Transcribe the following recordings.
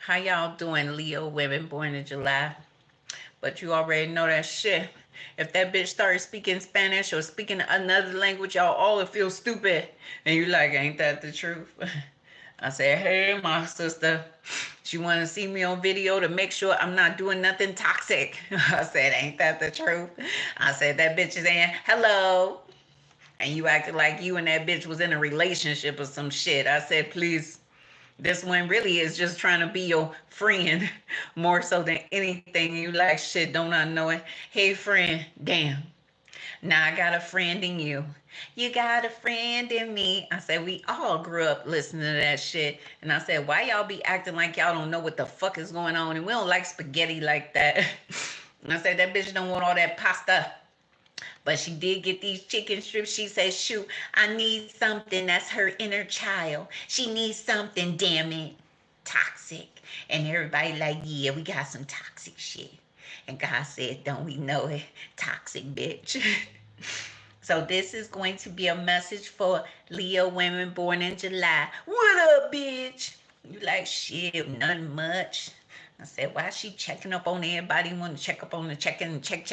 How y'all doing, Leo women born in July? But you already know that shit. If that bitch started speaking Spanish or speaking another language, y'all all feel stupid. And you like, ain't that the truth? I said, hey, my sister. She want to see me on video to make sure I'm not doing nothing toxic. I said, ain't that the truth? I said, that bitch is saying, hello. And you acted like you and that bitch was in a relationship or some shit. I said, please. This one really is just trying to be your friend more so than anything. You like, shit, don't I know it? Hey, friend, damn. Now I got a friend in you. You got a friend in me. I said, we all grew up listening to that shit. And I said, why y'all be acting like y'all don't know what the fuck is going on? And we don't like spaghetti like that. And I said, that bitch don't want all that pasta. But she did get these chicken strips. She said, shoot, I need something that's her inner child. She needs something, damn it. Toxic. And everybody like, yeah, we got some toxic shit. And God said, don't we know it? Toxic bitch. So this is going to be a message for Leo women born in July. What up, bitch? You like, shit, nothing much. I said, why is she checking up on everybody? Want to check up on the check-in, check.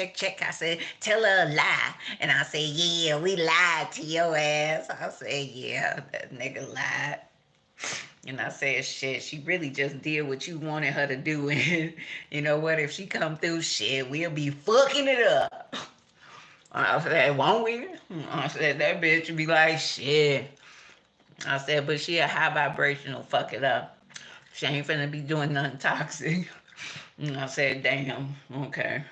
I said, tell her a lie. And I said, yeah, we lied to your ass. I said, yeah, that nigga lied. And I said, shit, she really just did what you wanted her to do. And you know what? If she come through, shit, we'll be fucking it up. I said, won't we? I said, that bitch would be like, shit. I said, but she a high vibrational, fuck it up. She ain't finna be doing nothing toxic. And I said, damn, okay.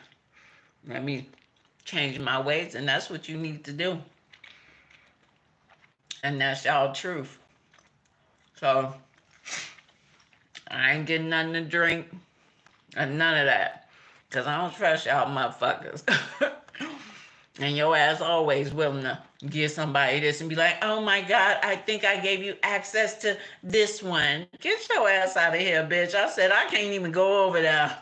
Let me change my ways, and that's what you need to do. And that's y'all truth. So, I ain't getting nothing to drink, and none of that. Because I don't trust y'all motherfuckers. And your ass always willing to give somebody this and be like, oh my God, I think I gave you access to this one. Get your ass out of here, bitch. I said, I can't even go over there.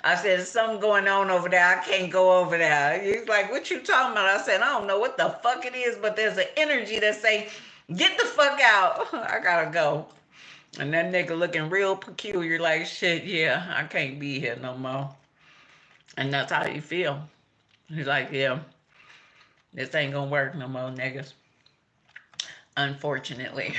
I said, there's something going on over there. I can't go over there. He's like, what you talking about? I said, I don't know what the fuck it is, but there's an energy that say, get the fuck out. I gotta go. And that nigga looking real peculiar like, shit, yeah, I can't be here no more. And that's how you feel. He's like, yeah, this ain't gonna work no more, niggas. Unfortunately.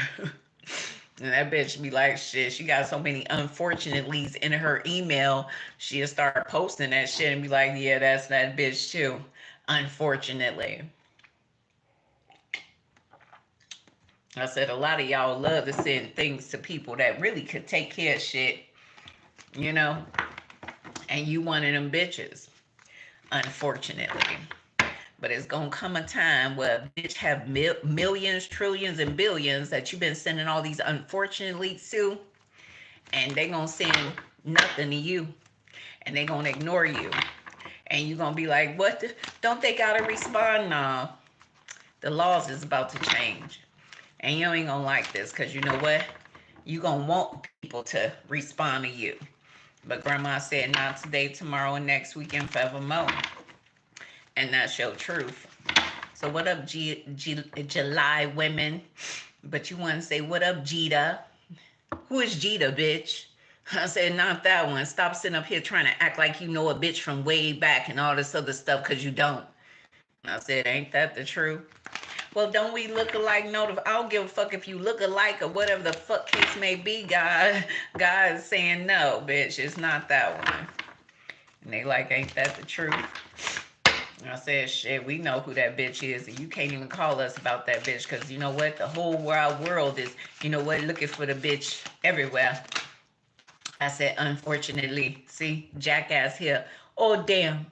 And that bitch be like, shit, she got so many unfortunately's in her email, she'll start posting that shit and be like, yeah, that's that bitch too. Unfortunately. I said, a lot of y'all love to send things to people that really could take care of shit, you know? And you one of them bitches. Unfortunately. But it's gonna come a time where a bitch have millions, trillions, and billions that you've been sending all these unfortunately to, and they gonna send nothing to you, and they gonna ignore you, and you gonna be like, what don't they gotta respond? Nah, the laws is about to change, and you ain't gonna like this, because you know what, you gonna want people to respond to you. But grandma said, not today, tomorrow, and next week, and forevermore. And that's your truth. So what up, July women? But you want to say, what up, Jita? Who is Jita, bitch? I said, not that one. Stop sitting up here trying to act like you know a bitch from way back and all this other stuff, because you don't. I said, ain't that the truth? Well, don't we look alike? No, I don't give a fuck if you look alike or whatever the fuck case may be, God. God is saying, no, bitch, it's not that one. And they like, ain't that the truth? I said, shit, we know who that bitch is, and you can't even call us about that bitch, because you know what? The whole wide world is, you know what, looking for the bitch everywhere. I said, unfortunately, see, jackass here. Oh, damn.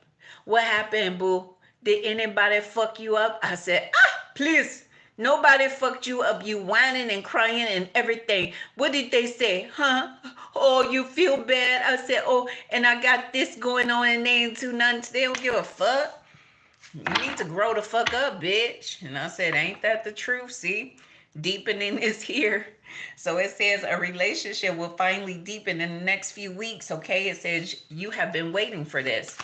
What happened, boo? Did anybody fuck you up? I said, please. Nobody fucked you up. You whining and crying and everything. What did they say? Huh? Oh, you feel bad? I said, oh, and I got this going on and they ain't do nothing. They don't give a fuck. You need to grow the fuck up, bitch. And I said, ain't that the truth? See, deepening is here. So it says a relationship will finally deepen in the next few weeks, okay? It says you have been waiting for this.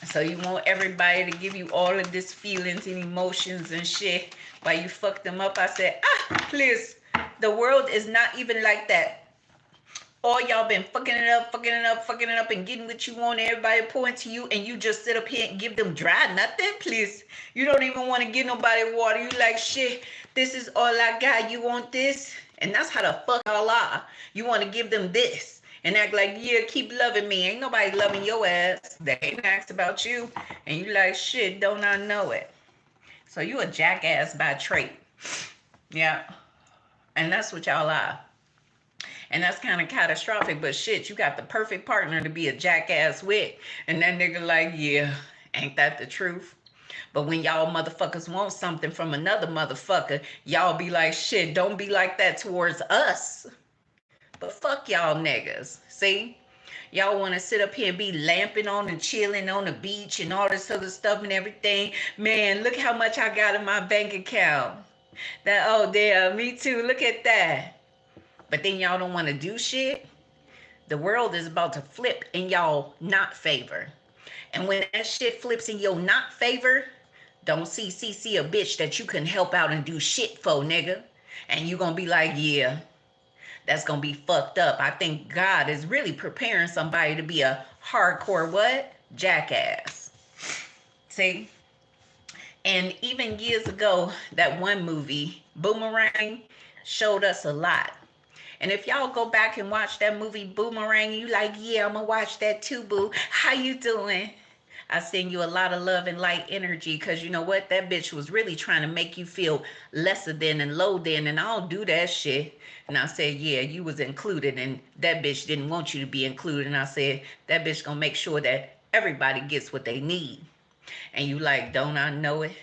So you want everybody to give you all of this feelings and emotions and shit while you fuck them up. I said, please, the world is not even like that. All y'all been fucking it up, and getting what you want, everybody pouring to you, and you just sit up here and give them dry nothing, please. You don't even want to give nobody water. You like, shit, this is all I got. You want this? And that's how the fuck y'all are. You want to give them this and act like, yeah, keep loving me. Ain't nobody loving your ass. They ain't asked about you. And you like, shit, don't I know it? So you a jackass by trait. Yeah. And that's what y'all are. And that's kind of catastrophic, but shit, you got the perfect partner to be a jackass with. And that nigga like, yeah, ain't that the truth? But when y'all motherfuckers want something from another motherfucker, y'all be like, shit, don't be like that towards us. But fuck y'all niggas, see? Y'all want to sit up here and be lamping on and chilling on the beach and all this other stuff and everything. Man, look how much I got in my bank account. That, oh, damn, me too, look at that. But then y'all don't want to do shit. The world is about to flip in y'all not favor. And when that shit flips in your not favor, don't see a bitch that you can help out and do shit for, nigga. And you gonna be like, yeah, that's gonna be fucked up. I think God is really preparing somebody to be a hardcore what? Jackass. See? And even years ago, that one movie, Boomerang, showed us a lot. And if y'all go back and watch that movie Boomerang, you like, yeah, I'm gonna watch that too, boo. How you doing? I send you a lot of love and light energy, because you know what? That bitch was really trying to make you feel lesser than and low than, and I don't do that shit. And I said, yeah, you was included, and that bitch didn't want you to be included. And I said, that bitch gonna make sure that everybody gets what they need. And you like, don't I know it?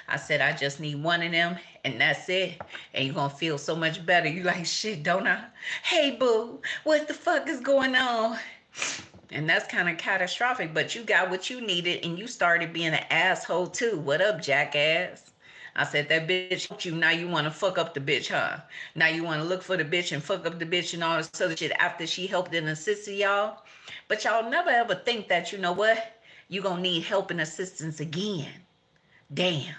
I said, I just need one of them, and that's it. And you're going to feel so much better. You like, shit, don't I? Hey, boo, what the fuck is going on? And that's kind of catastrophic, but you got what you needed, and you started being an asshole, too. What up, jackass? I said, that bitch helped you. Now you want to fuck up the bitch, huh? Now you want to look for the bitch and fuck up the bitch and all this other shit after she helped and assisted y'all. But y'all never ever think that, you know what? You're going to need help and assistance again. Damn.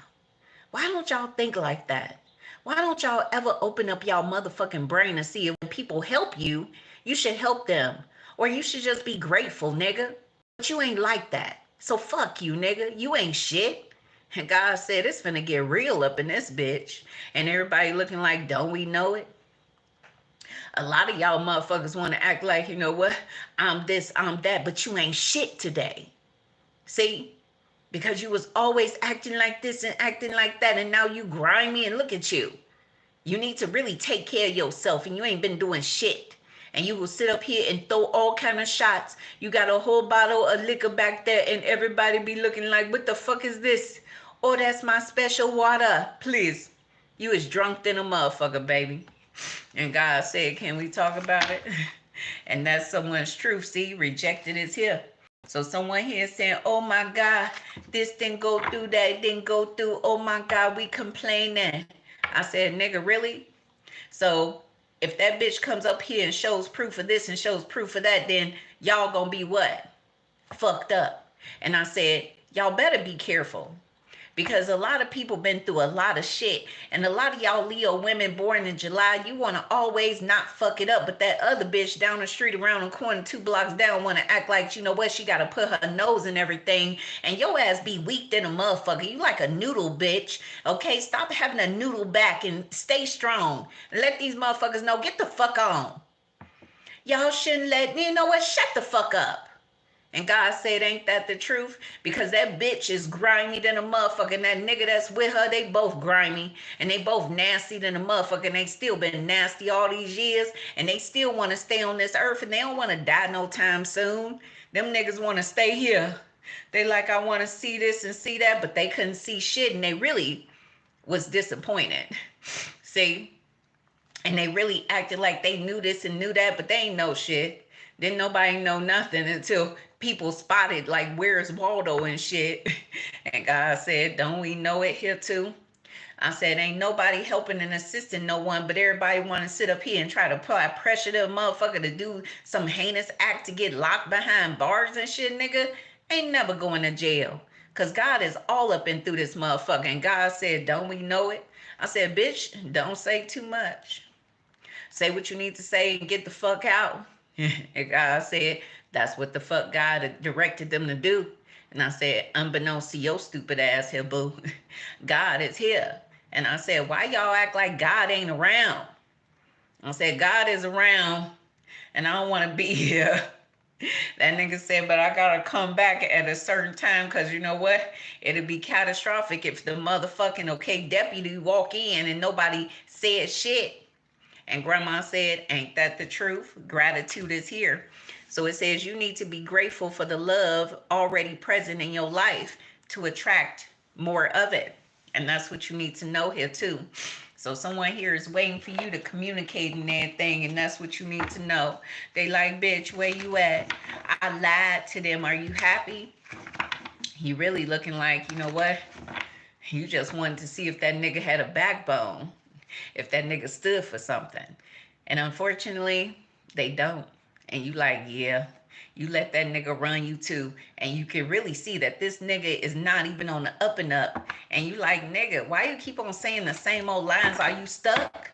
Why don't y'all think like that? Why don't y'all ever open up y'all motherfucking brain and see if when people help you, you should help them. Or you should just be grateful, nigga. But you ain't like that. So fuck you, nigga. You ain't shit. And God said it's finna get real up in this bitch. And everybody looking like, don't we know it? A lot of y'all motherfuckers want to act like, you know what? I'm this, I'm that, but you ain't shit today. See? Because you was always acting like this and acting like that, and now you grimy and look at you. You need to really take care of yourself, and you ain't been doing shit. And you will sit up here and throw all kind of shots. You got a whole bottle of liquor back there, and everybody be looking like, what the fuck is this? Oh, that's my special water. Please. You is drunk than a motherfucker, baby. And God said, can we talk about it? And that's someone's truth. See, rejected is here. So someone here saying, oh my God, this didn't go through, that didn't go through. Oh my God, we complaining. I said, nigga, really? So if that bitch comes up here and shows proof of this and shows proof of that, then y'all gonna be what? Fucked up. And I said, y'all better be careful. Because a lot of people been through a lot of shit. And a lot of y'all Leo women born in July, you want to always not fuck it up. But that other bitch down the street, around the corner, 2 blocks down, want to act like, you know what, she got to put her nose in everything. And your ass be weak than a motherfucker. You like a noodle, bitch. Okay, stop having a noodle back and stay strong. And let these motherfuckers know, get the fuck on. Y'all shouldn't let, you know what, shut the fuck up. And God said, ain't that the truth? Because that bitch is grimy than a motherfucker. And that nigga that's with her, they both grimy. And they both nasty than a motherfucker. And they still been nasty all these years. And they still want to stay on this earth. And they don't want to die no time soon. Them niggas want to stay here. They like, I want to see this and see that. But they couldn't see shit. And they really was disappointed. See? And they really acted like they knew this and knew that. But they ain't know shit. Didn't nobody know nothing until people spotted like, where's Waldo and shit. And God said, don't we know it here too? I said, ain't nobody helping and assisting no one, but everybody want to sit up here and try to apply pressure to a motherfucker to do some heinous act to get locked behind bars and shit, nigga. Ain't never going to jail. Because God is all up and through this motherfucker. And God said, don't we know it? I said, bitch, don't say too much. Say what you need to say and get the fuck out. And God said, that's what the fuck God directed them to do. And I said, unbeknownst to your stupid ass here, boo, God is here. And I said, why y'all act like God ain't around? I said, God is around, and I don't want to be here. That nigga said, but I gotta come back at a certain time, because you know what? It'd be catastrophic if the motherfucking okay deputy walk in and nobody said shit. And grandma said, ain't that the truth? Gratitude is here. So it says you need to be grateful for the love already present in your life to attract more of it. And that's what you need to know here too. So someone here is waiting for you to communicate and everything, and that's what you need to know. They like, bitch, where you at? I lied to them. Are you happy? You really looking like, you know what? You just wanted to see if that nigga had a backbone, if that nigga stood for something. And unfortunately, they don't. And you like, yeah, you let that nigga run you too. And you can really see that this nigga is not even on the up and up. And you like, nigga, why you keep on saying the same old lines? Are you stuck?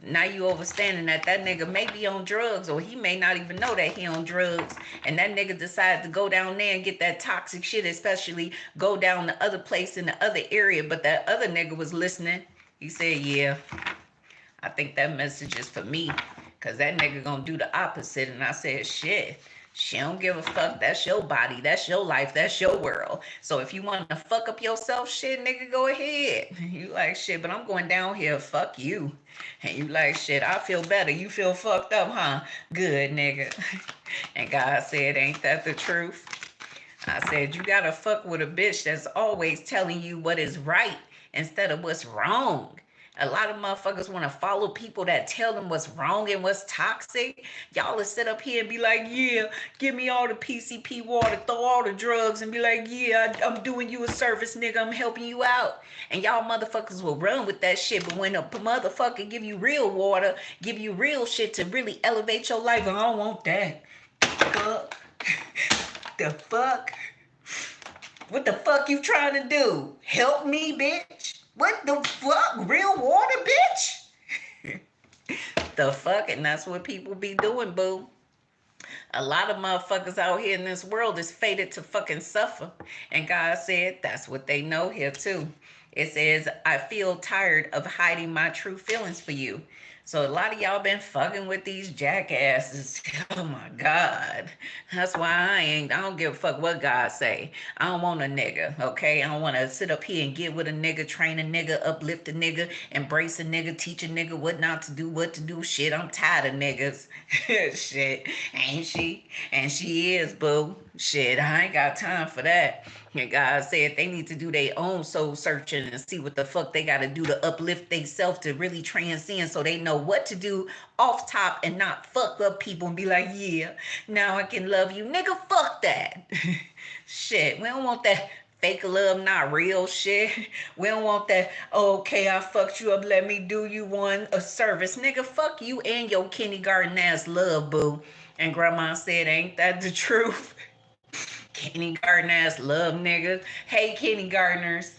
Now you overstanding that nigga may be on drugs, or he may not even know that he on drugs. And that nigga decided to go down there and get that toxic shit, especially go down the other place in the other area. But that other nigga was listening. He said, yeah, I think that message is for me, because that nigga gonna do the opposite. And I said, shit, she don't give a fuck. That's your body. That's your life. That's your world. So if you want to fuck up yourself, shit, nigga, go ahead. You like, shit, but I'm going down here. Fuck you. And you like, shit, I feel better. You feel fucked up, huh? Good, nigga. And God said, ain't that the truth? I said, you gotta fuck with a bitch that's always telling you what is right instead of what's wrong. A lot of motherfuckers want to follow people that tell them what's wrong and what's toxic. Y'all will sit up here and be like, yeah, give me all the PCP water, throw all the drugs, and be like, yeah, I'm doing you a service, nigga. I'm helping you out. And y'all motherfuckers will run with that shit. But when a motherfucker give you real water, give you real shit to really elevate your life, I don't want that. Fuck. The fuck? What the fuck you trying to do? Help me, bitch? What the fuck? Real water, bitch? The fuck? And that's what people be doing, boo. A lot of motherfuckers out here in this world is fated to fucking suffer. And God said that's what they know here too. It says, I feel tired of hiding my true feelings for you. So a lot of y'all been fucking with these jackasses. Oh my God. That's why I don't give a fuck what God say. I don't want a nigga, okay? I don't want to sit up here and get with a nigga, train a nigga, uplift a nigga, embrace a nigga, teach a nigga what not to do, what to do. Shit, I'm tired of niggas. Shit, ain't she? And she is, boo. Shit, I ain't got time for that. And God said they need to do their own soul searching and see what the fuck they got to do to uplift themselves to really transcend, so they know what to do off top and not fuck up people and be like, yeah, now I can love you. Nigga, fuck that. Shit, we don't want that fake love, not real shit. We don't want that, okay, I fucked you up, let me do you a service. Nigga, fuck you and your kindergarten ass love, boo. And grandma said, ain't that the truth? Kindergarten ass love niggas. Hey, kindergartners,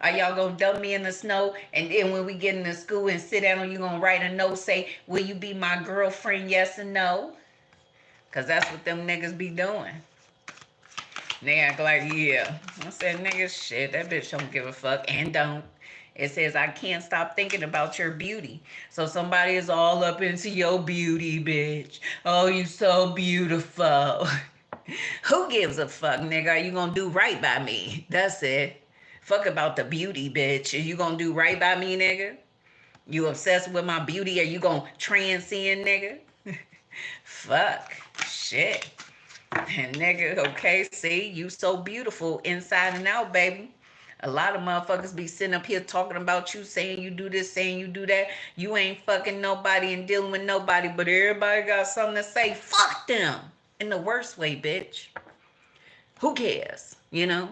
are y'all gonna dump me in the snow? And then when we get into school and sit down, you gonna write a note, say, will you be my girlfriend, yes or no? Because that's what them niggas be doing. They act like, yeah. I said, nigga, shit, that bitch don't give a fuck. And don't. It says, I can't stop thinking about your beauty. So somebody is all up into your beauty, bitch. Oh, you so beautiful. Who gives a fuck, nigga? Are you gonna do right by me? That's it. Fuck about the beauty, bitch. Are you gonna do right by me, nigga? You obsessed with my beauty? Are you gonna transcend, nigga? Fuck. Shit. And nigga, okay, see, you so beautiful inside and out, baby. A lot of motherfuckers be sitting up here talking about you, saying you do this, saying you do that. You ain't fucking nobody and dealing with nobody, but everybody got something to say. Fuck them. In the worst way, bitch. Who cares? You know?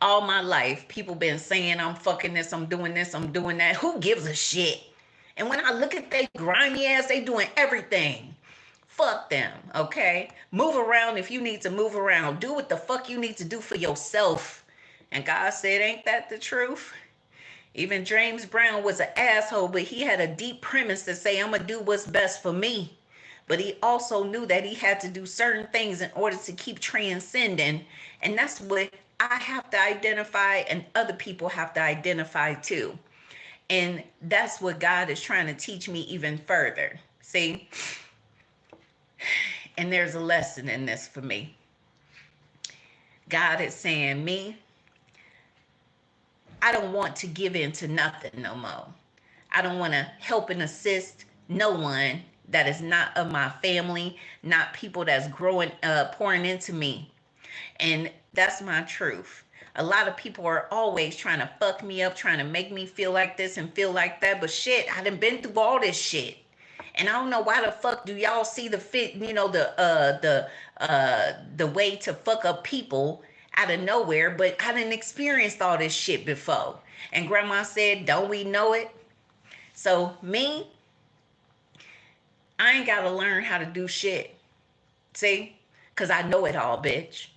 All my life, people been saying I'm fucking this, I'm doing that. Who gives a shit? And when I look at they grimy ass, they doing everything. Fuck them, okay? Move around if you need to move around. Do what the fuck you need to do for yourself. And God said, ain't that the truth? Even James Brown was an asshole, but he had a deep premise to say, I'm going to do what's best for me. But he also knew that he had to do certain things in order to keep transcending. And that's what I have to identify, and other people have to identify too. And that's what God is trying to teach me even further. See? And there's a lesson in this for me. God is saying, me, I don't want to give in to nothing no more. I don't want to help and assist no one that is not of my family, not people that's growing, pouring into me. And that's my truth. A lot of people are always trying to fuck me up, trying to make me feel like this and feel like that. But shit, I done been through all this shit. And I don't know why the fuck do y'all see the fit, the way to fuck up people out of nowhere, but I didn't experience all this shit before. And grandma said, don't we know it? So me, I ain't got to learn how to do shit. See? Because I know it all, bitch.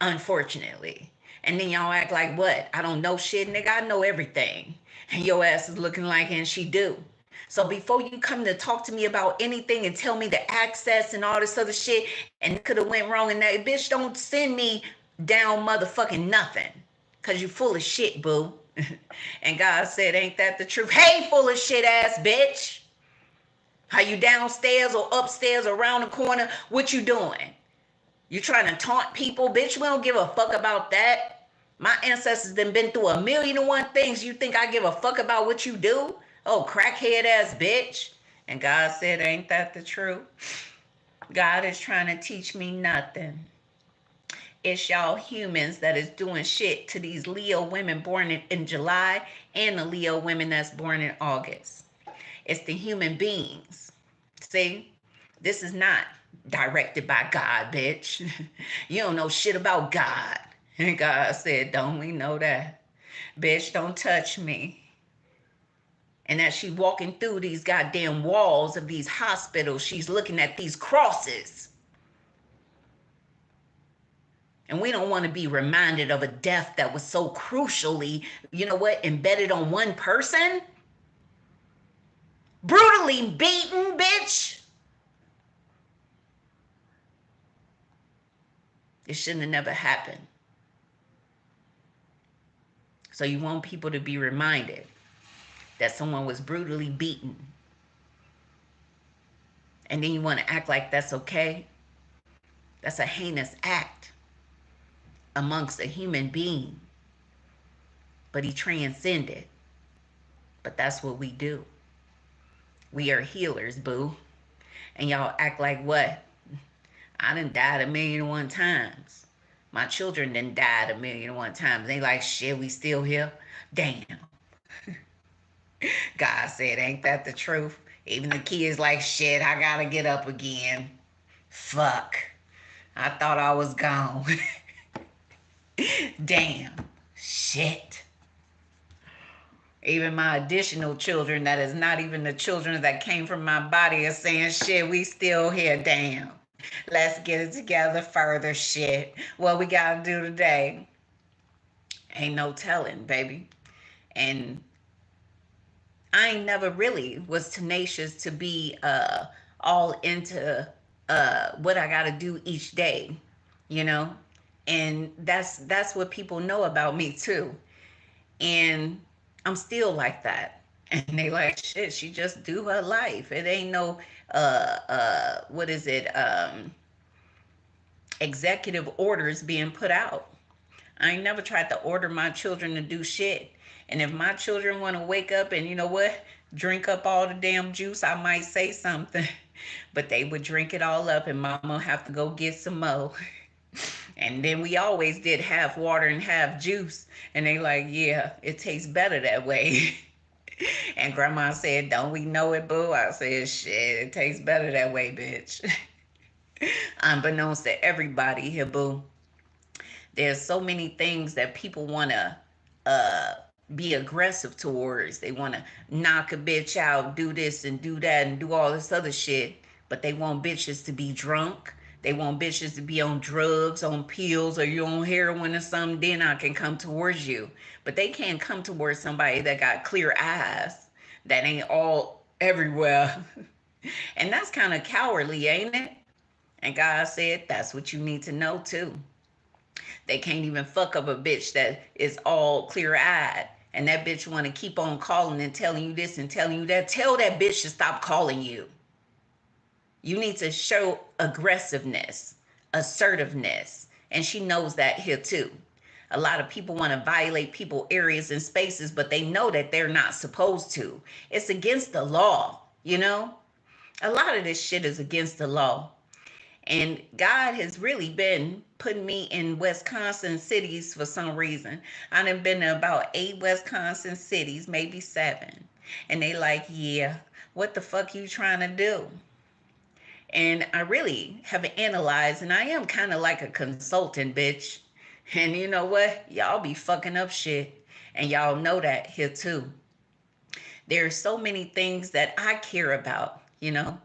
Unfortunately. And then y'all act like, what? I don't know shit, nigga. I know everything. And your ass is looking like, and she do. So before you come to talk to me about anything and tell me the access and all this other shit, and it could have went wrong and that, bitch, don't send me down motherfucking nothing. Because you full of shit, boo. And God said, ain't that the truth? Hey, full of shit ass bitch. Are you downstairs or upstairs or around the corner? What you doing? You trying to taunt people? Bitch, we don't give a fuck about that. My ancestors done been through 1,000,001 things. You think I give a fuck about what you do? Oh, crackhead ass bitch. And God said, ain't that the truth? God is trying to teach me nothing. It's y'all humans that is doing shit to these Leo women born in July and the Leo women that's born in August. It's the human beings. See, this is not directed by God, bitch. You don't know shit about God. And God said, don't we know that? Bitch, don't touch me. And as she walking through these goddamn walls of these hospitals, she's looking at these crosses. And we don't want to be reminded of a death that was so crucially, you know what, embedded on one person. Brutally beaten, bitch. It shouldn't have never happened. So you want people to be reminded that someone was brutally beaten. And then you want to act like that's okay. That's a heinous act amongst a human being. But he transcended. But that's what we do. We are healers, boo. And y'all act like what? I done died 1,000,001 times. My children done died 1,000,001 times. They like, shit, we still here? Damn. God said, ain't that the truth? Even the kids like, shit, I gotta get up again. Fuck. I thought I was gone. Damn. Shit. Even my additional children that is not even the children that came from my body are saying, shit, we still here. Damn. Let's get it together further. Shit. What we gotta do today? Ain't no telling, baby. And I ain't never really was tenacious to be all into what I gotta do each day, you know? And that's what people know about me too. And I'm still like that. And they like, shit, she just do her life. It ain't no what is it? Executive orders being put out. I ain't never tried to order my children to do shit. And if my children want to wake up and, you know what, drink up all the damn juice, I might say something. But they would drink it all up and mama have to go get some more. And then we always did half water and half juice. And they like, yeah, it tastes better that way. And grandma said, don't we know it, boo? I said, shit, it tastes better that way, bitch. Unbeknownst to everybody here, boo. There's so many things that people want to be aggressive towards. They want to knock a bitch out, do this and do that and do all this other shit. But they want bitches to be drunk. They want bitches to be on drugs, on pills, or you on heroin or something. Then I can come towards you. But they can't come towards somebody that got clear eyes, that ain't all everywhere. And that's kind of cowardly, ain't it? And God said, that's what you need to know too. They can't even fuck up a bitch that is all clear-eyed. And that bitch want to keep on calling and telling you this and telling you that. Tell that bitch to stop calling you. You need to show aggressiveness, assertiveness. And she knows that here too. A lot of people want to violate people's areas and spaces, but they know that they're not supposed to. It's against the law, you know? A lot of this shit is against the law. And God has really been putting me in Wisconsin cities for some reason. I done been to about 8 Wisconsin cities, maybe 7. And they like, yeah, what the fuck you trying to do? And I really have analyzed, and I am kind of like a consultant, bitch. And you know what? Y'all be fucking up shit. And y'all know that here too. There's so many things that I care about, you know.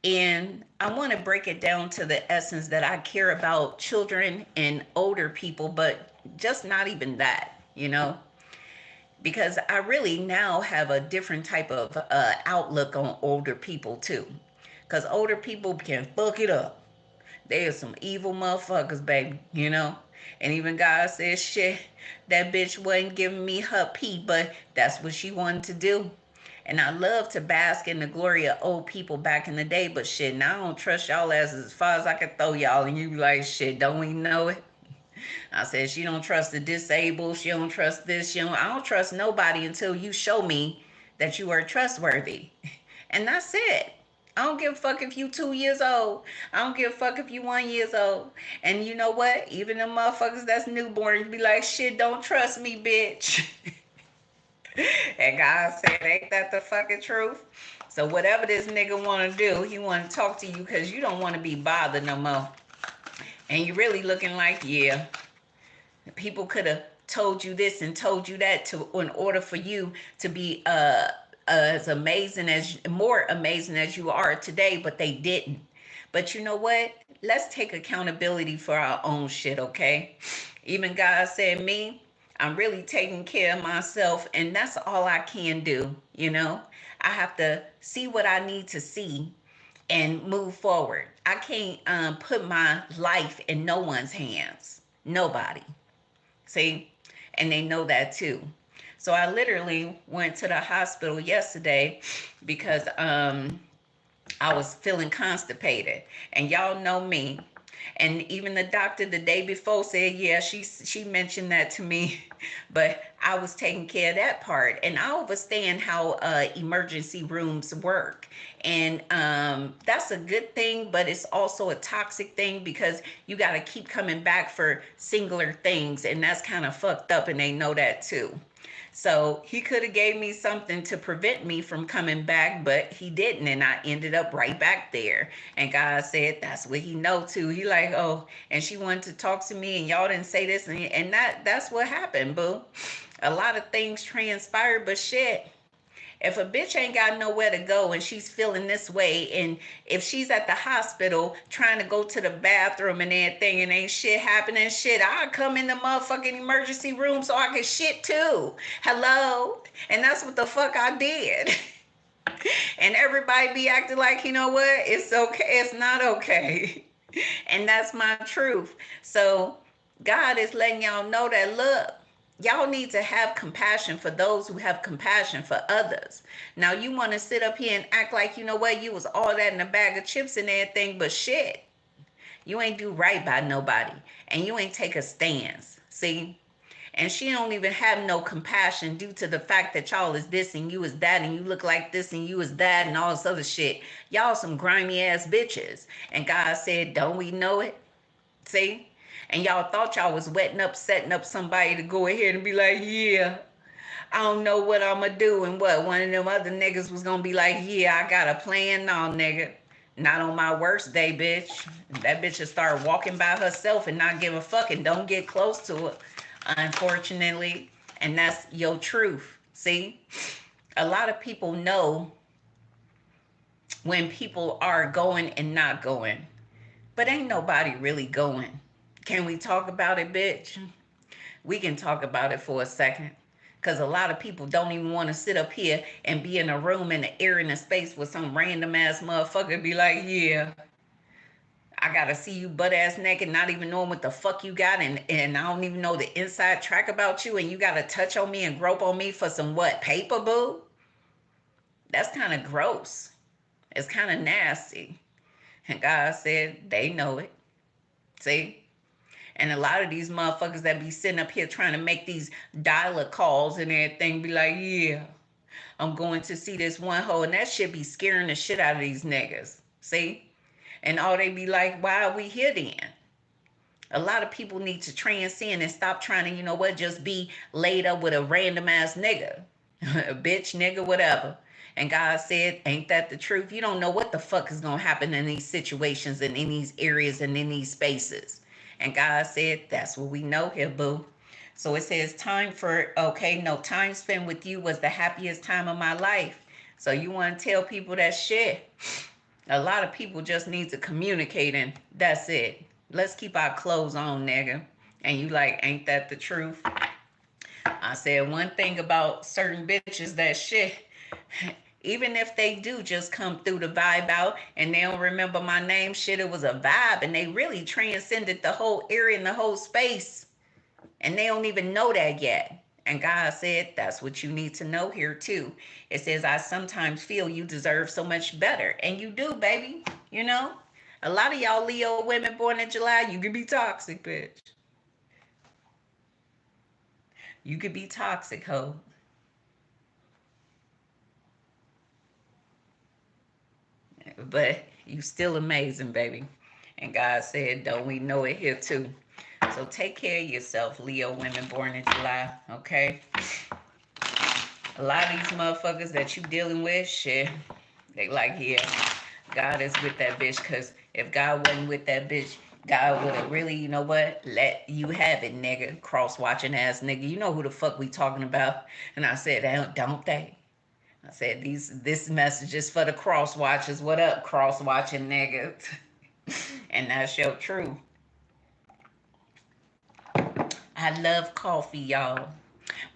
And I want to break it down to the essence that I care about children and older people, but just not even that, you know, because I really now have a different type of outlook on older people too, because older people can fuck it up. They are some evil motherfuckers, baby, you know. And even God says, shit, that bitch wasn't giving me her pee, but that's what she wanted to do. And I love to bask in the glory of old people back in the day, but shit, now I don't trust y'all as far as I can throw y'all. And you be like, shit, don't we know it? I said, she don't trust the disabled. She don't trust this. I don't trust nobody until you show me that you are trustworthy. And that's it. I don't give a fuck if you 2 years old. I don't give a fuck if you 1 year old. And you know what? Even the motherfuckers that's newborn be like, shit, don't trust me, bitch. And God said, ain't that the fucking truth? So whatever this nigga want to do, he want to talk to you because you don't want to be bothered no more. And you really looking like, yeah, people could have told you this and told you that in order for you to be more amazing as you are today, but they didn't. But you know what? Let's take accountability for our own shit, okay? Even God said, me, I'm really taking care of myself, and that's all I can do, you know? I have to see what I need to see and move forward. I can't put my life in no one's hands. Nobody. See? And they know that too. So I literally went to the hospital yesterday because I was feeling constipated. And y'all know me. And even the doctor the day before said, yeah, she mentioned that to me, but I was taking care of that part. And I understand how emergency rooms work. And that's a good thing, but it's also a toxic thing because you got to keep coming back for singular things. And that's kind of fucked up, and they know that too. So he could have gave me something to prevent me from coming back, but he didn't, and I ended up right back there. And God said, that's what he know too. He like, oh, and she wanted to talk to me, and y'all didn't say this, and that's what happened, boo. A lot of things transpired, but shit. If a bitch ain't got nowhere to go and she's feeling this way, and if she's at the hospital trying to go to the bathroom and everything and ain't shit happening, shit, I'll come in the motherfucking emergency room so I can shit too. Hello? And that's what the fuck I did. And everybody be acting like, you know what? It's okay. It's not okay. And that's my truth. So God is letting y'all know that, look, y'all need to have compassion for those who have compassion for others. Now, you want to sit up here and act like, you know what, you was all that in a bag of chips and everything, but shit, you ain't do right by nobody, and you ain't take a stance, see? And she don't even have no compassion due to the fact that y'all is this and you is that, and you look like this and you is that, and all this other shit. Y'all some grimy ass bitches. And God said, don't we know it? See? And y'all thought y'all was setting up somebody to go ahead and be like, yeah, I don't know what I'm going to do. And what? One of them other niggas was going to be like, yeah, I got a plan. No, nigga. Not on my worst day, bitch. That bitch will start walking by herself and not give a fuck and don't get close to it, unfortunately. And that's your truth. See? A lot of people know when people are going and not going. But ain't nobody really going. Can we talk about it, bitch? We can talk about it for a second. Because a lot of people don't even want to sit up here and be in a room in the air in a space with some random ass motherfucker be like, yeah, I gotta see you butt ass naked, not even knowing what the fuck you got, and I don't even know the inside track about you, and you gotta touch on me and grope on me for some what, paper, boo? That's kind of gross. It's kind of nasty. And God said they know it. See? And a lot of these motherfuckers that be sitting up here trying to make these dialer calls and everything be like, yeah, I'm going to see this one hoe, and that shit be scaring the shit out of these niggas. See? And all they be like, why are we here then? A lot of people need to transcend and stop trying to, you know what, just be laid up with a random ass nigga. A bitch, nigga, whatever. And God said, ain't that the truth? You don't know what the fuck is going to happen in these situations and in these areas and in these spaces. And God said, that's what we know here, boo. So it says time spent with you was the happiest time of my life. So you want to tell people that shit? A lot of people just need to communicate, and that's it. Let's keep our clothes on, nigga. And you like, ain't that the truth? I said one thing about certain bitches, that shit, even if they do just come through the vibe out and they don't remember my name, shit, it was a vibe, and they really transcended the whole area and the whole space. And they don't even know that yet. And God said, that's what you need to know here too. It says, I sometimes feel you deserve so much better. And you do, baby. You know? A lot of y'all Leo women born in July, you could be toxic, bitch. You could be toxic, ho. But you still amazing, baby. And God said, don't we know it here too? So take care of yourself, Leo women born in July, okay? A lot of these motherfuckers that you dealing with, shit, they like, yeah, God is with that bitch. Because if God wasn't with that bitch, God would have really, you know what, let you have it, nigga. Cross-watching ass nigga. You know who the fuck we talking about. And I said, don't they? I said, this message is for the cross-watchers. What up, cross-watching niggas? And that's your truth. I love coffee, y'all.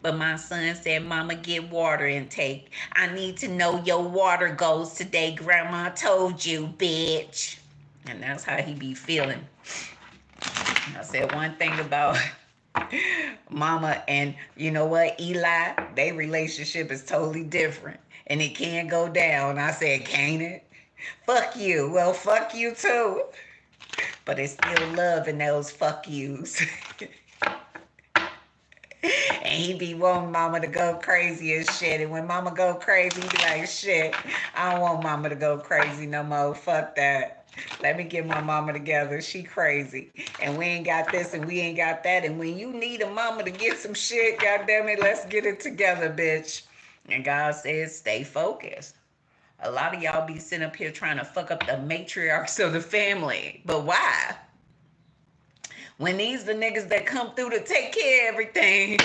But my son said, Mama, get water intake. I need to know your water goals today. Grandma told you, bitch. And that's how he be feeling. I said one thing about Mama and, you know what, Eli, their relationship is totally different. And it can't go down. I said, can't it? Fuck you. Well, fuck you too. But it's still love in those fuck yous. And he be wanting Mama to go crazy and shit. And when Mama go crazy, he be like, shit, I don't want Mama to go crazy no more. Fuck that. Let me get my mama together. She crazy. And we ain't got this and we ain't got that. And when you need a mama to get some shit, goddamn it, let's get it together, bitch. And God says, stay focused. A lot of y'all be sitting up here trying to fuck up the matriarchs of the family. But why? When these the niggas that come through to take care of everything.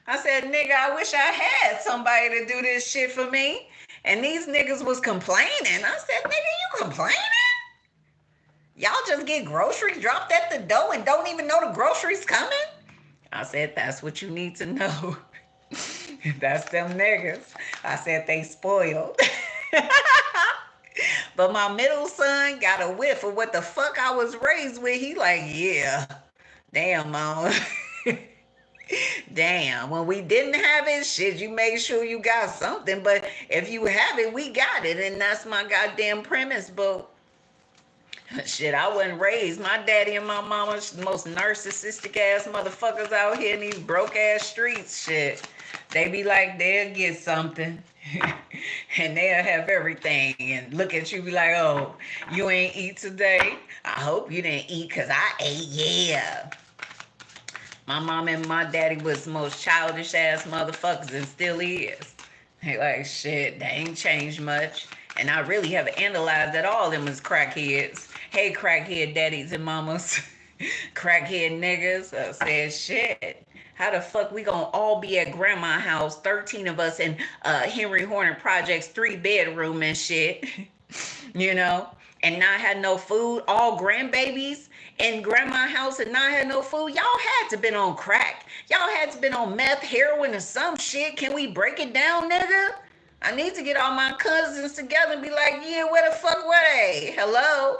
I said, nigga, I wish I had somebody to do this shit for me. And these niggas was complaining. I said, nigga, you complaining? Y'all just get groceries dropped at the door and don't even know the groceries coming? I said, that's what you need to know. That's them niggas. I said, they spoiled. But my middle son got a whiff of what the fuck I was raised with. He like, yeah. Damn, Mom. Damn, when we didn't have it, shit, you made sure you got something. But if you have it, we got it. And that's my goddamn premise, but shit, I wasn't raised. My daddy and my mama's the most narcissistic ass motherfuckers out here in these broke ass streets. Shit, they be like, they'll get something. And they'll have everything and look at you be like, oh, you ain't eat today? I hope you didn't eat because I ate, yeah. My mom and my daddy was the most childish ass motherfuckers and still is. They like, shit, they ain't changed much. And I really have analyzed that all of them was crackheads. Hey, crackhead daddies and mamas. Crackhead niggas. I said, shit. How the fuck we gonna all be at grandma's house, 13 of us in Henry Horner Projects 3-bedroom and shit, you know, and not had no food, all grandbabies in grandma's house and not had no food? Y'all had to been on crack. Y'all had to been on meth, heroin, or some shit. Can we break it down, nigga? I need to get all my cousins together and be like, yeah, where the fuck were they? Hello?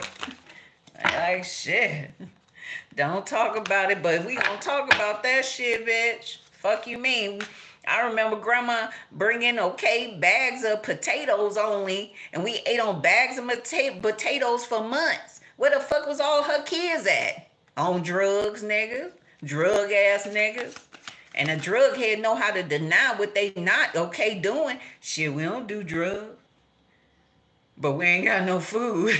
Like, shit. Don't talk about it, but we gonna talk about that shit, bitch. Fuck you mean? I remember grandma bringing, bags of potatoes only, and we ate on bags of potatoes for months. Where the fuck was all her kids at? On drugs, niggas. Drug ass niggas. And a drug head know how to deny what they not doing. Shit, we don't do drugs. But we ain't got no food.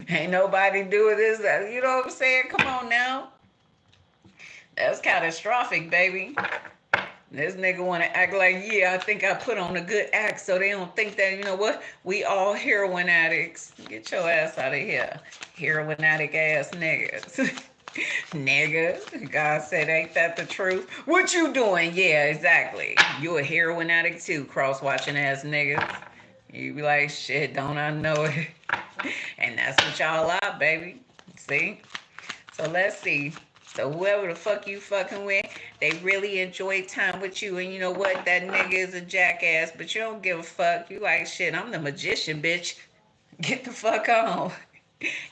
Ain't nobody doing this. You know what I'm saying? Come on now. That's catastrophic, baby. This nigga want to act like, yeah, I think I put on a good act so they don't think that, you know what, we all heroin addicts. Get your ass out of here. Heroin addict ass niggas. Nigga, God said, ain't that the truth? What you doing? Yeah, exactly. You a heroin addict too, cross-watching ass niggas. You be like, shit, don't I know it? And that's what y'all are, baby. See? So let's see. So whoever the fuck you fucking with, they really enjoy time with you. And you know what? That nigga is a jackass, but you don't give a fuck. You like, shit, I'm the magician, bitch. Get the fuck on.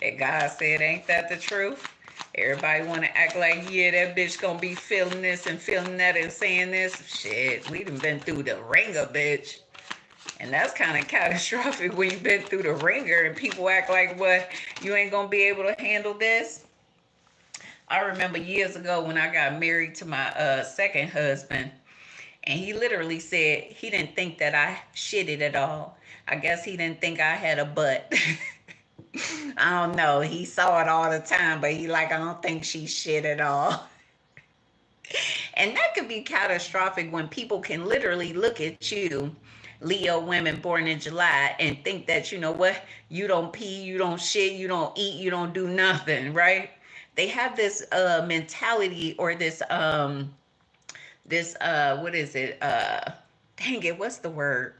And God said, ain't that the truth? Everybody want to act like, yeah, that bitch gonna be feeling this and feeling that and saying this. Shit, we done been through the ringer, bitch. And that's kind of catastrophic when you've been through the ringer and people act like, what, you ain't gonna be able to handle this? I remember years ago when I got married to my second husband, and he literally said he didn't think that I shitted at all. I guess he didn't think I had a butt. I don't know. He saw it all the time, but he like, I don't think she shit at all. And that could be catastrophic when people can literally look at you, Leo women born in July, and think that, you know what, you don't pee, you don't shit, you don't eat, you don't do nothing, right? They have this mentality or this what is it? Dang it, what's the word?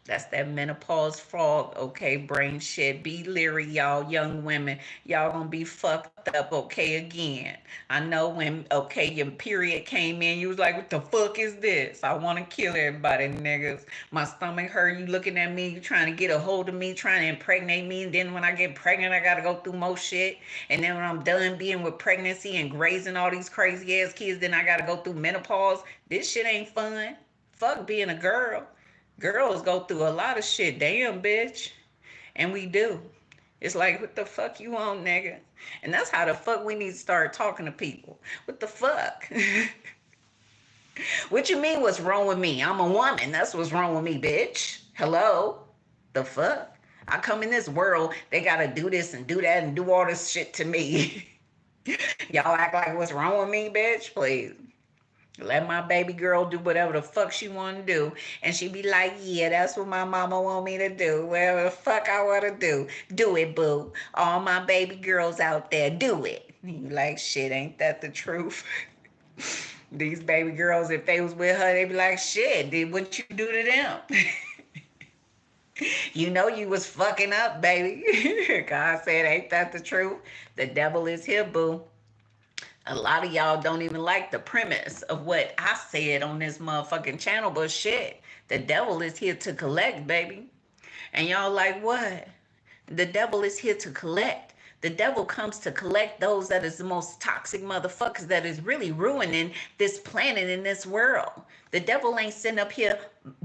That's that menopause frog, brain shit. Be leery, y'all, young women. Y'all gonna be fucked up, again. I know when, your period came in, you was like, what the fuck is this? I want to kill everybody, niggas. My stomach hurt, you looking at me, you trying to get a hold of me, trying to impregnate me. And then when I get pregnant, I gotta go through more shit. And then when I'm done being with pregnancy and raising all these crazy ass kids, then I gotta go through menopause. This shit ain't fun. Fuck being a girl. Girls go through a lot of shit. Damn, bitch. And we do. It's like, what the fuck you on, nigga? And that's how the fuck we need to start talking to people. What the fuck? What you mean what's wrong with me? I'm a woman. That's what's wrong with me, bitch. Hello? The fuck? I come in this world, they gotta do this and do that and do all this shit to me. Y'all act like what's wrong with me, bitch? Please. Let my baby girl do whatever the fuck she want to do. And she be like, yeah, that's what my mama want me to do. Whatever the fuck I want to do. Do it, boo. All my baby girls out there, do it. You like, shit, ain't that the truth? These baby girls, if they was with her, they be like, shit, did what you do to them? You know you was fucking up, baby. God said, ain't that the truth? The devil is here, boo. A lot of y'all don't even like the premise of what I said on this motherfucking channel, but shit, the devil is here to collect, baby. And y'all like, what? The devil is here to collect. The devil comes to collect those that is the most toxic motherfuckers that is really ruining this planet and this world. The devil ain't sitting up here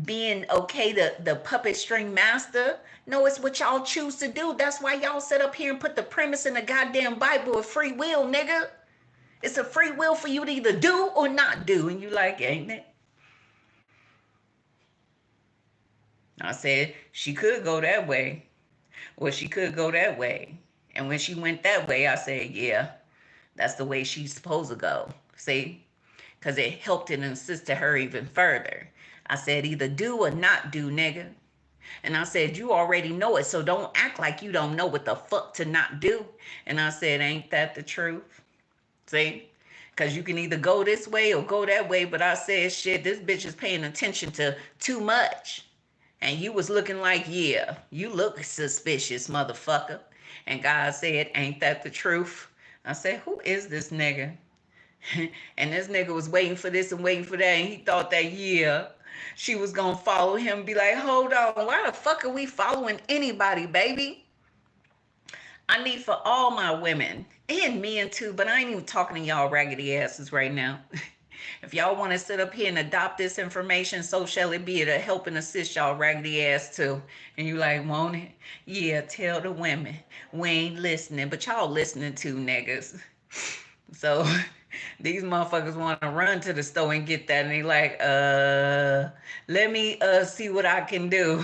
being, the puppet string master. No, it's what y'all choose to do. That's why y'all sit up here and put the premise in the goddamn Bible of free will, nigga. It's a free will for you to either do or not do. And you like, ain't it? I said, she could go that way. Well, she could go that way. And when she went that way, I said, yeah, that's the way she's supposed to go. See? Because it helped and assisted her even further. I said, either do or not do, nigga. And I said, you already know it, so don't act like you don't know what the fuck to not do. And I said, ain't that the truth? See? Because you can either go this way or go that way. But I said, shit, this bitch is paying attention to too much. And you was looking like, yeah, you look suspicious, motherfucker. And God said, ain't that the truth? I said, who is this nigga? And this nigga was waiting for this and waiting for that, and he thought that, yeah, she was gonna follow him and be like, hold on, why the fuck are we following anybody, baby? I need for all my women and men too, but I ain't even talking to y'all raggedy asses right now. If y'all want to sit up here and adopt this information, so shall it be. It'll help and assist y'all raggedy ass too. And you like, won't it? Yeah, tell the women we ain't listening, but y'all listening to niggas. So these motherfuckers want to run to the store and get that, and they like, let me see what I can do.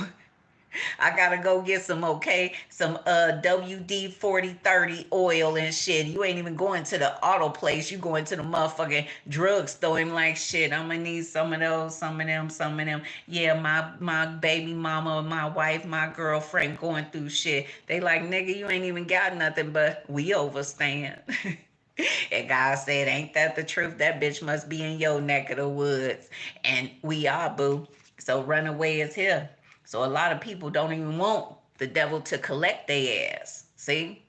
I gotta go get some WD-40-30 oil and shit. You ain't even going to the auto place. You going to the motherfucking drugstore and like, shit, I'm gonna need some of those, some of them. Yeah, my baby mama, my wife, my girlfriend going through shit. They like, nigga, you ain't even got nothing, but we overstand. And God said, ain't that the truth? That bitch must be in your neck of the woods. And we are, boo. So runaway is here. So a lot of people don't even want the devil to collect their ass. See?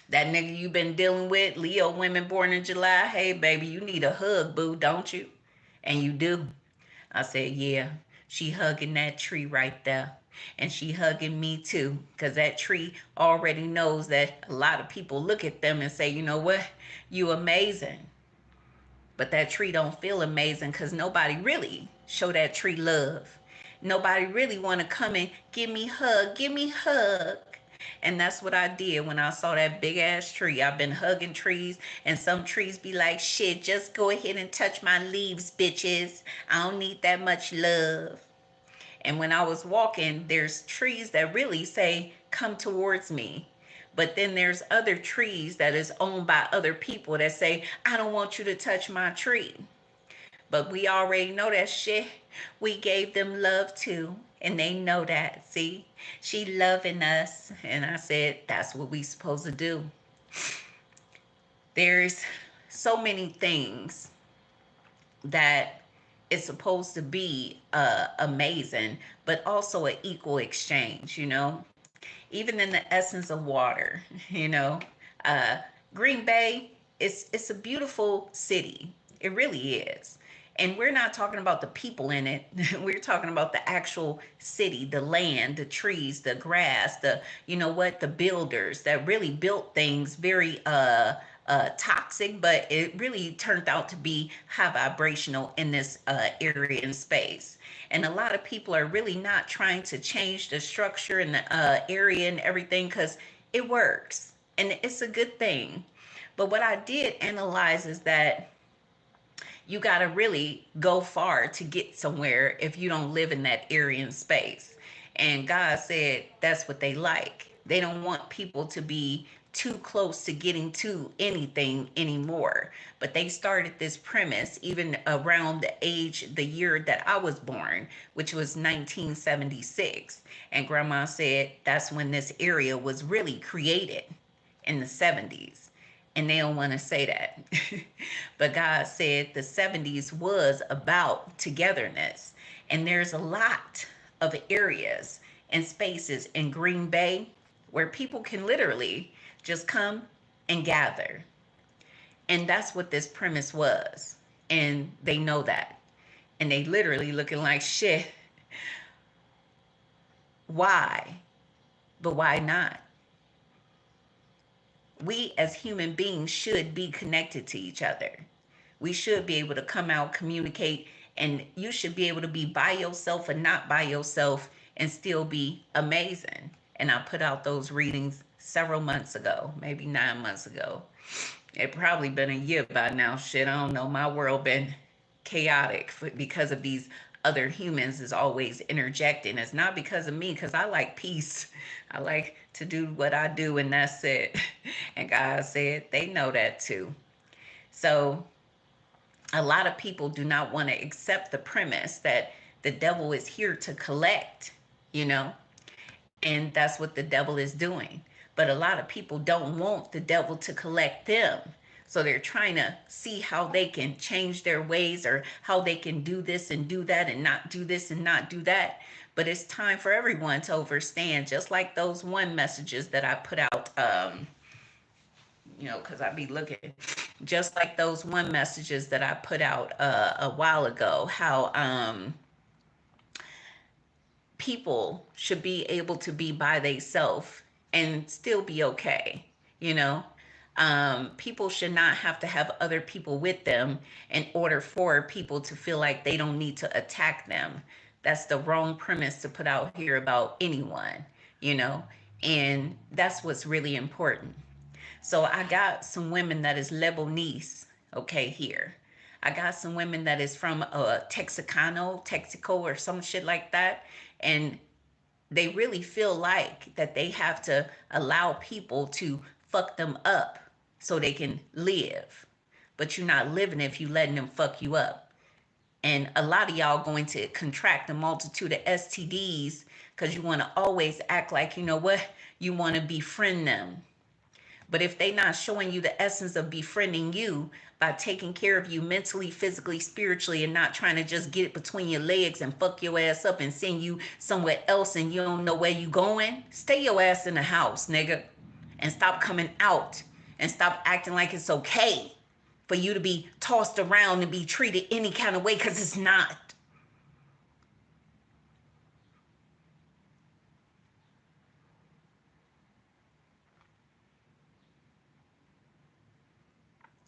That nigga you been dealing with, Leo women born in July, hey, baby, you need a hug, boo, don't you? And you do. I said, yeah, she hugging that tree right there. And she hugging me too, because that tree already knows that a lot of people look at them and say, you know what, you amazing. But that tree don't feel amazing because nobody really show that tree love. Nobody really want to come and give me hug. And that's what I did when I saw that big ass tree. I've been hugging trees, and some trees be like, shit, just go ahead and touch my leaves, bitches. I don't need that much love. And when I was walking, there's trees that really say, come towards me. But then there's other trees that is owned by other people that say, I don't want you to touch my tree. But we already know that shit. We gave them love too. And they know that. See, she loving us. And I said, that's what we supposed to do. There's so many things that it's supposed to be amazing, but also an equal exchange, you know. Even in the essence of water, you know. Green Bay, it's a beautiful city. It really is. And we're not talking about the people in it. We're talking about the actual city, the land, the trees, the grass, the, you know what, the builders that really built things very toxic, but it really turned out to be high vibrational in this area and space. And a lot of people are really not trying to change the structure and the area and everything because it works and it's a good thing. But what I did analyze is that you got to really go far to get somewhere if you don't live in that area and space. And God said that's what they like. They don't want people to be too close to getting to anything anymore. But they started this premise even around the year that I was born, which was 1976. And Grandma said that's when this area was really created, in the 70s. And they don't want to say that. But God said the 70s was about togetherness. And there's a lot of areas and spaces in Green Bay where people can literally just come and gather. And that's what this premise was. And they know that. And they literally looking like, shit, why? But why not? We as human beings should be connected to each other. We should be able to come out, communicate, and you should be able to be by yourself and not by yourself and still be amazing. And I put out those readings several months ago, maybe 9 months ago. It probably been a year by now. Shit, I don't know. My world been chaotic because of these other humans is always interjecting. It's not because of me, because I like peace. I like to do what I do, and that's it. And God said they know that too. So a lot of people do not want to accept the premise that the devil is here to collect, you know, and that's what the devil is doing. But a lot of people don't want the devil to collect them. So they're trying to see how they can change their ways or how they can do this and do that and not do this and not do that. But it's time for everyone to overstand, just like those one messages that I put out, you know, because I be looking just like those one messages that I put out a while ago, how people should be able to be by themselves and still be okay, you know. People should not have to have other people with them in order for people to feel like they don't need to attack them. That's the wrong premise to put out here about anyone, you know. And that's what's really important. So I got some women that is Lebanese, okay, here. I got some women that is from Texaco or some shit like that. And they really feel like that they have to allow people to fuck them up so they can live. But you're not living if you letting them fuck you up. And a lot of y'all going to contract a multitude of STDs because you want to always act like, you know what, you want to befriend them. But if they not showing you the essence of befriending you by taking care of you mentally, physically, spiritually, and not trying to just get it between your legs and fuck your ass up and send you somewhere else and you don't know where you going, stay your ass in the house, nigga. And stop coming out and stop acting like it's okay for you to be tossed around and be treated any kind of way, because it's not.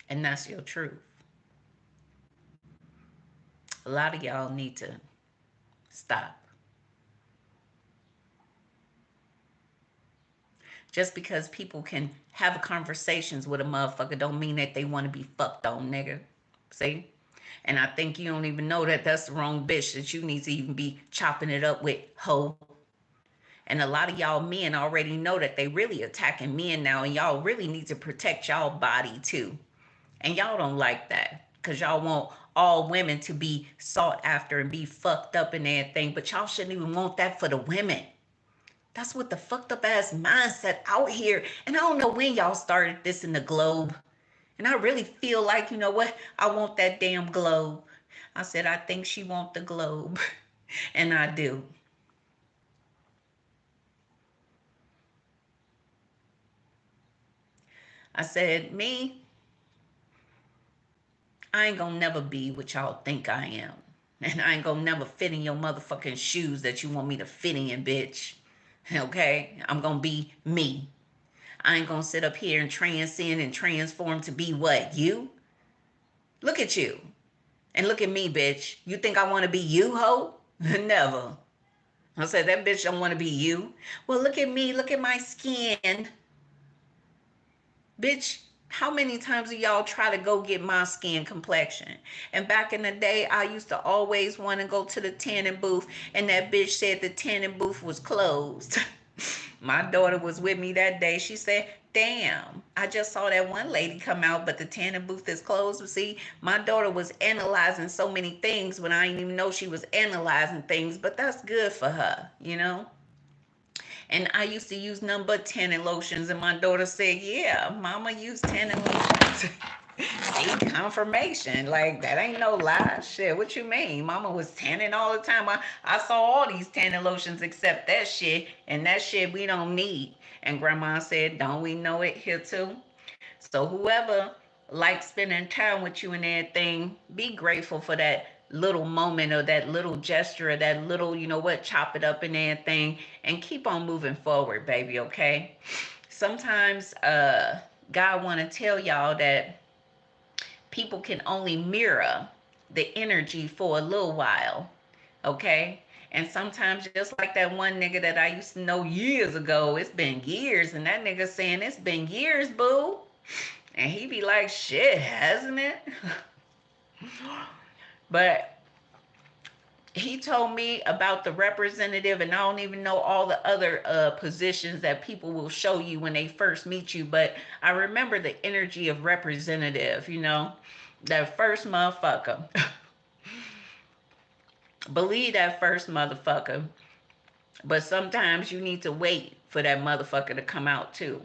And that's your truth. A lot of y'all need to stop. Just because people can have conversations with a motherfucker don't mean that they want to be fucked on, nigga. See? And I think you don't even know that that's the wrong bitch that you need to even be chopping it up with, hoe. And a lot of y'all men already know that they really attacking men now, and y'all really need to protect y'all body too. And y'all don't like that because y'all want all women to be sought after and be fucked up and everything, but y'all shouldn't even want that for the women. That's what the fucked up ass mindset out here. And I don't know when y'all started this in the globe. And I really feel like, you know what? I want that damn globe. I said, I think she want the globe. And I do. I said, me, I ain't gonna never be what y'all think I am. And I ain't gonna never fit in your motherfucking shoes that you want me to fit in, bitch. Okay? I'm gonna be me. I ain't gonna sit up here and transcend and transform to be what? You? Look at you. And look at me, bitch. You think I wanna be you, ho? Never. I said, that bitch don't wanna be you. Well, look at me. Look at my skin. Bitch, how many times do y'all try to go get my skin complexion? And back in the day, I used to always want to go to the tanning booth, and that bitch said the tanning booth was closed. My daughter was with me that day. She said, damn, I just saw that one lady come out, but the tanning booth is closed. See, my daughter was analyzing so many things when I didn't even know she was analyzing things, but that's good for her, you know? And I used to use none but tanning lotions. And my daughter said, yeah, mama used tanning lotions. See, confirmation. Like, that ain't no lie. Shit, what you mean? Mama was tanning all the time. I saw all these tanning lotions except that shit. And that shit we don't need. And grandma said, don't we know it here too? So whoever likes spending time with you and everything, be grateful for that little moment or that little gesture or that little, you know what, chop it up and everything, and keep on moving forward, baby, okay? Sometimes God want to tell y'all that people can only mirror the energy for a little while, okay? And sometimes, just like that one nigga that I used to know years ago, it's been years, and that nigga saying, it's been years, boo. And he be like, shit, hasn't it? But he told me about the representative, and I don't even know all the other positions that people will show you when they first meet you. But I remember the energy of representative, you know, that first motherfucker. Believe that first motherfucker. But sometimes you need to wait for that motherfucker to come out too.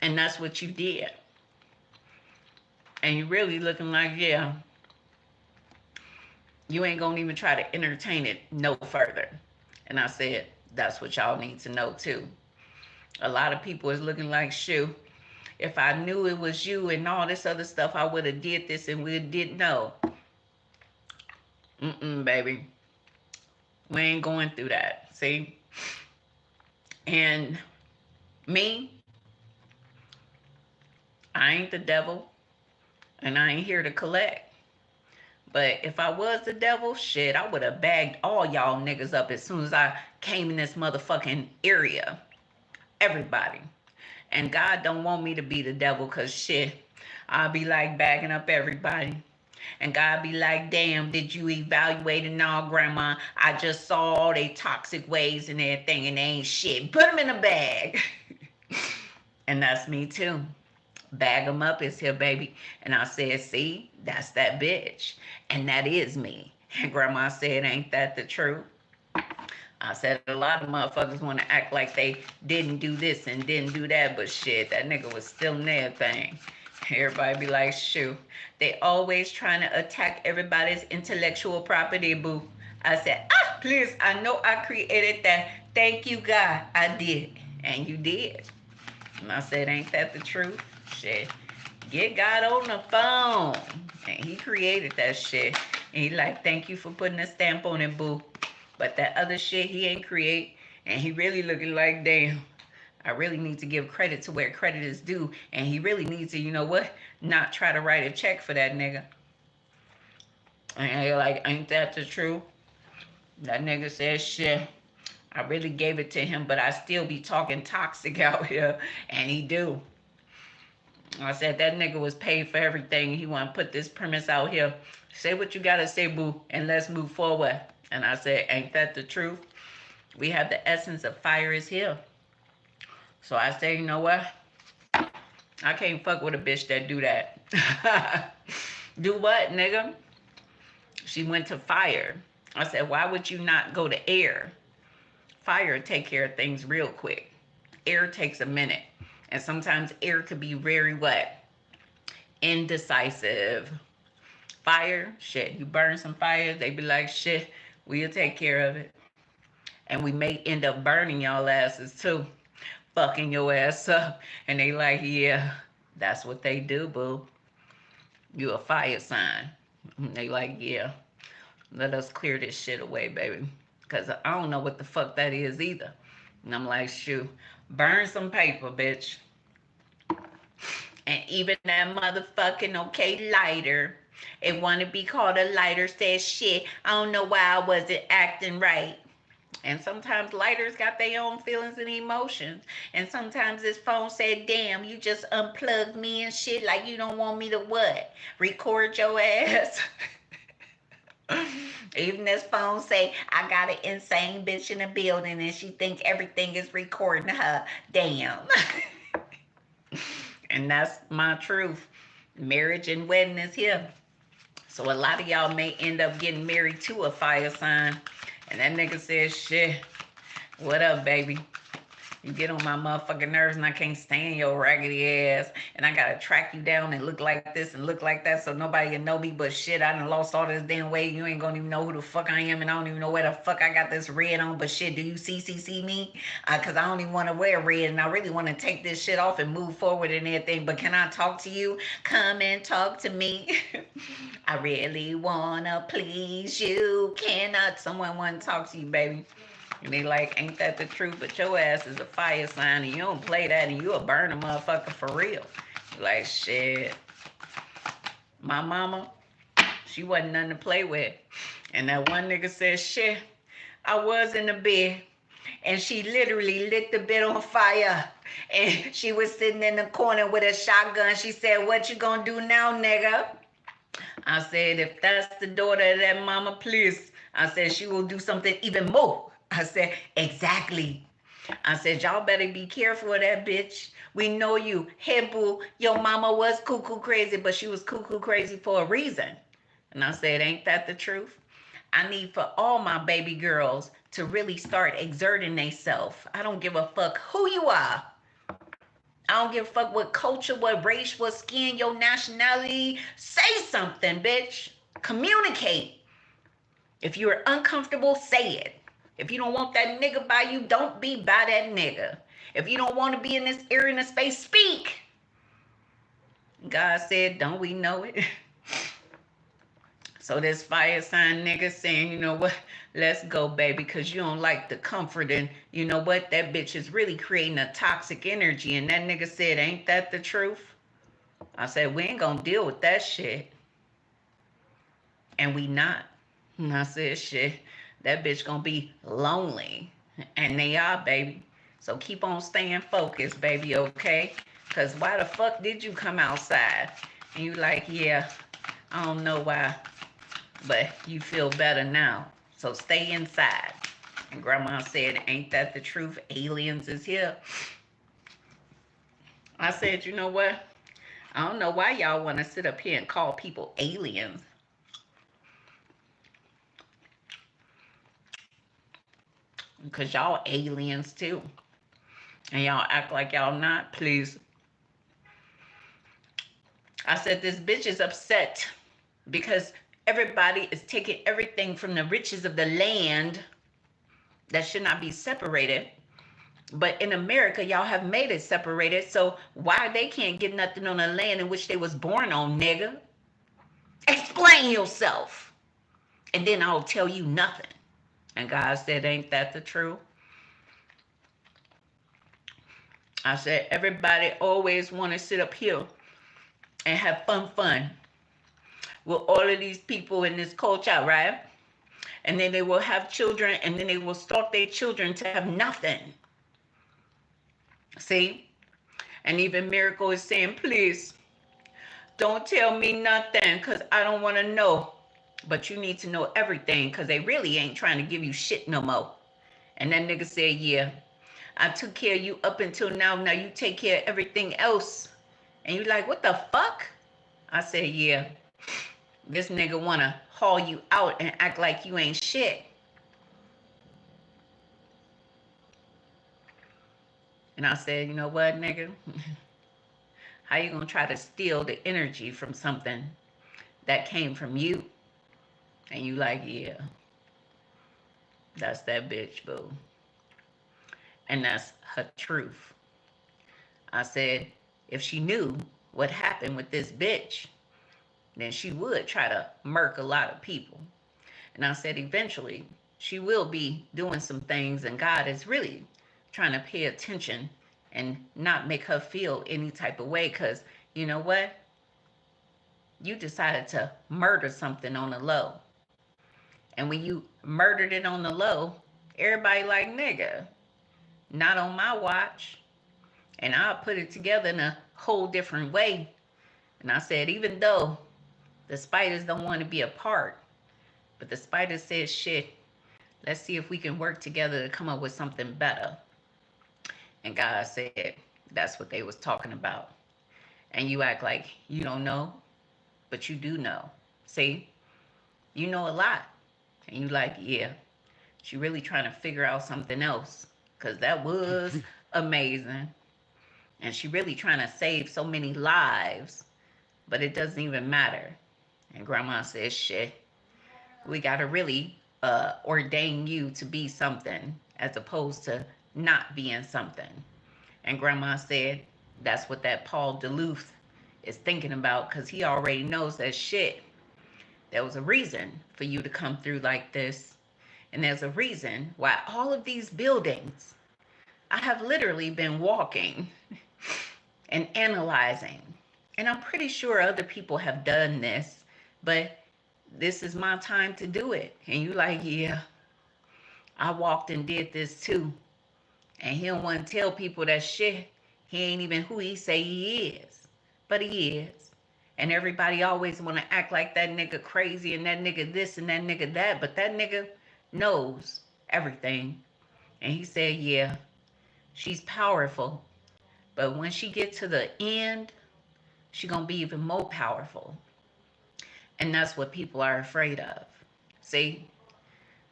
And that's what you did. And you're really looking like, yeah, you ain't gonna even try to entertain it no further. And I said, that's what y'all need to know too. A lot of people is looking like, shoot, if I knew it was you and all this other stuff, I would have did this and we didn't know. Baby. We ain't going through that. See? And me, I ain't the devil and I ain't here to collect. But if I was the devil, shit, I would have bagged all y'all niggas up as soon as I came in this motherfucking area. Everybody. And God don't want me to be the devil because shit, I'll be like bagging up everybody. And God be like, damn, did you evaluate and all, grandma? I just saw all they toxic ways and everything and they ain't shit. Put them in a bag. And that's me too. Bag them up is here, baby. And I said, see, that's that bitch. And that is me. And grandma said, ain't that the truth? I said, a lot of motherfuckers want to act like they didn't do this and didn't do that, but shit, that nigga was still in their thing. Everybody be like, shoot, they always trying to attack everybody's intellectual property, boo. I said, please, I know I created that. Thank you, God. I did. And you did. And I said, ain't that the truth? Shit. Get God on the phone. And he created that shit. And he like, thank you for putting a stamp on it, boo. But that other shit he ain't create. And he really looking like, damn, I really need to give credit to where credit is due. And he really needs to, you know what, not try to write a check for that nigga. And you're like, ain't that the truth? That nigga said, shit, I really gave it to him, but I still be talking toxic out here. And he do. I said, that nigga was paid for everything. He want to put this premise out here. Say what you got to say, boo, and let's move forward. And I said, ain't that the truth? We have the essence of fire is here. So I say, you know what? I can't fuck with a bitch that do that. Do what, nigga? She went to fire. I said, why would you not go to air? Fire take care of things real quick. Air takes a minute. And sometimes air could be very what? Indecisive. Fire, shit, you burn some fire, they be like, shit, we'll take care of it. And we may end up burning y'all asses too. Fucking your ass up. And they like, yeah, that's what they do, boo. You a fire sign. And they like, yeah, let us clear this shit away, baby. Because I don't know what the fuck that is either. And I'm like, shoot, burn some paper, bitch. And even that motherfucking okay lighter, it want to be called a lighter, says shit, I don't know why I wasn't acting right. And sometimes lighters got their own feelings and emotions. And sometimes this phone said, damn, you just unplugged me and shit like you don't want me to what? Record your ass? Even this phone say, I got an insane bitch in the building and she think everything is recording her. Damn. And that's my truth. Marriage and wedding is here. So a lot of y'all may end up getting married to a fire sign. And that nigga says, shit, what up, baby? You get on my motherfucking nerves and I can't stand your raggedy ass. And I gotta track you down and look like this and look like that so nobody can know me. But shit, I done lost all this damn weight. You ain't gonna even know who the fuck I am and I don't even know where the fuck I got this red on. But shit, do you see me? Because I don't even want to wear red and I really want to take this shit off and move forward and everything. But can I talk to you? Come and talk to me. I really wanna please you. Cannot someone want to talk to you, baby? And they like, ain't that the truth? But your ass is a fire sign and you don't play that and you'll burn a motherfucker for real. Like, shit. My mama, she wasn't nothing to play with. And that one nigga said, shit, I was in the bed and she literally lit the bed on fire. And she was sitting in the corner with a shotgun. She said, what you gonna do now, nigga? I said, if that's the daughter of that mama, please. I said, she will do something even more. I said, exactly. I said, y'all better be careful of that bitch. We know you. Hey, boo, your mama was cuckoo crazy, but she was cuckoo crazy for a reason. And I said, ain't that the truth? I need for all my baby girls to really start exerting themselves. I don't give a fuck who you are. I don't give a fuck what culture, what race, what skin, your nationality. Say something, bitch. Communicate. If you're uncomfortable, say it. If you don't want that nigga by you, don't be by that nigga. If you don't want to be in this area, in this space, speak. God said, don't we know it? So this fire sign nigga saying, you know what, let's go, baby, because you don't like the comfort. And you know what, that bitch is really creating a toxic energy. And that nigga said, ain't that the truth? I said, we ain't gonna deal with that shit. And we not. And I said, shit, that bitch gonna be lonely. And they are, baby. So keep on staying focused, baby, okay? Because why the fuck did you come outside? And you like, yeah, I don't know why, but you feel better now. So stay inside. And Grandma said, ain't that the truth? Aliens is here. I said, you know what? I don't know why y'all want to sit up here and call people aliens. Because y'all aliens too. And y'all act like y'all not, please. I said, this bitch is upset because everybody is taking everything from the riches of the land that should not be separated. But in America, y'all have made it separated. So why they can't get nothing on the land in which they was born on, nigga? Explain yourself. And then I'll tell you nothing. And God said, ain't that the truth? I said, everybody always want to sit up here and have fun with all of these people in this culture, right? And then they will have children, and then they will start their children to have nothing. See? And even Miracle is saying, please, don't tell me nothing, because I don't want to know. But you need to know everything, because they really ain't trying to give you shit no more. And that nigga said, yeah, I took care of you up until now. Now you take care of everything else. And you like, what the fuck? I said, yeah. This nigga want to haul you out and act like you ain't shit. And I said, you know what, nigga? How you gonna try to steal the energy from something that came from you? And you like, yeah, that's that bitch, boo. And that's her truth. I said, if she knew what happened with this bitch, then she would try to murk a lot of people. And I said, eventually, she will be doing some things, and God is really trying to pay attention and not make her feel any type of way, because you know what? You decided to murder something on the low. And when you murdered it on the low, everybody like, nigga, not on my watch. And I'll put it together in a whole different way. And I said, even though the spiders don't want to be apart, but the spider says, shit, let's see if we can work together to come up with something better. And God said, that's what they was talking about. And you act like you don't know, but you do know. See, you know a lot. And you like, yeah, she really trying to figure out something else, because that was amazing. And she really trying to save so many lives, but it doesn't even matter. And Grandma says, shit, we got to really ordain you to be something as opposed to not being something. And Grandma said, that's what that Paul Duluth is thinking about, because he already knows that shit. There was a reason for you to come through like this. And there's a reason why all of these buildings, I have literally been walking and analyzing. And I'm pretty sure other people have done this, but this is my time to do it. And you like, yeah, I walked and did this too. And he don't want to tell people that shit. He ain't even who he say he is, but he is. And everybody always want to act like that nigga crazy and that nigga this and that nigga that. But that nigga knows everything. And he said, yeah, she's powerful. But when she gets to the end, she going to be even more powerful. And that's what people are afraid of. See,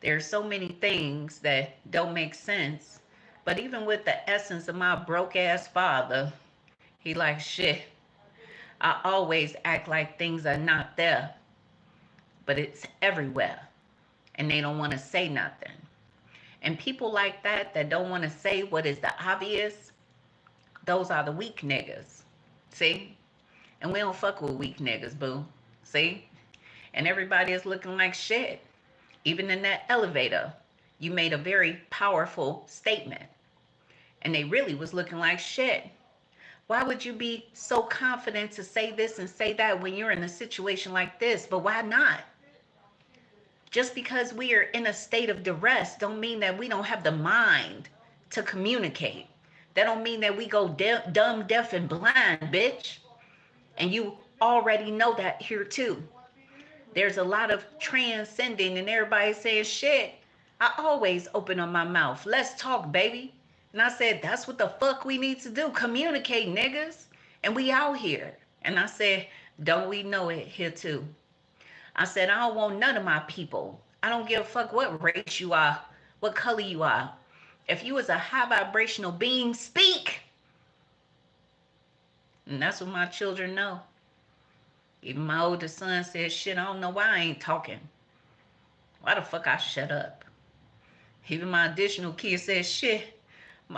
there's so many things that don't make sense. But even with the essence of my broke ass father, he like, shit, I always act like things are not there, but it's everywhere, and they don't want to say nothing. And people like that don't want to say what is the obvious, Those are the weak niggas. See? And we don't fuck with weak niggas, boo. See? And everybody is looking like shit. Even in that elevator, you made a very powerful statement. And they really was looking like shit. Why would you be so confident to say this and say that when you're in a situation like this? But why not? Just because we are in a state of duress don't mean that we don't have the mind to communicate. That don't mean that we go dumb, deaf, and blind, bitch. And you already know that here too. There's a lot of transcending and everybody saying shit. I always open up my mouth. Let's talk, baby. And I said, that's what the fuck we need to do. Communicate, niggas. And we out here. And I said, don't we know it here too? I said, I don't want none of my people. I don't give a fuck what race you are, what color you are. If you was a high vibrational being, speak. And that's what my children know. Even my oldest son said, shit, I don't know why I ain't talking. Why the fuck I shut up? Even my additional kid said, shit,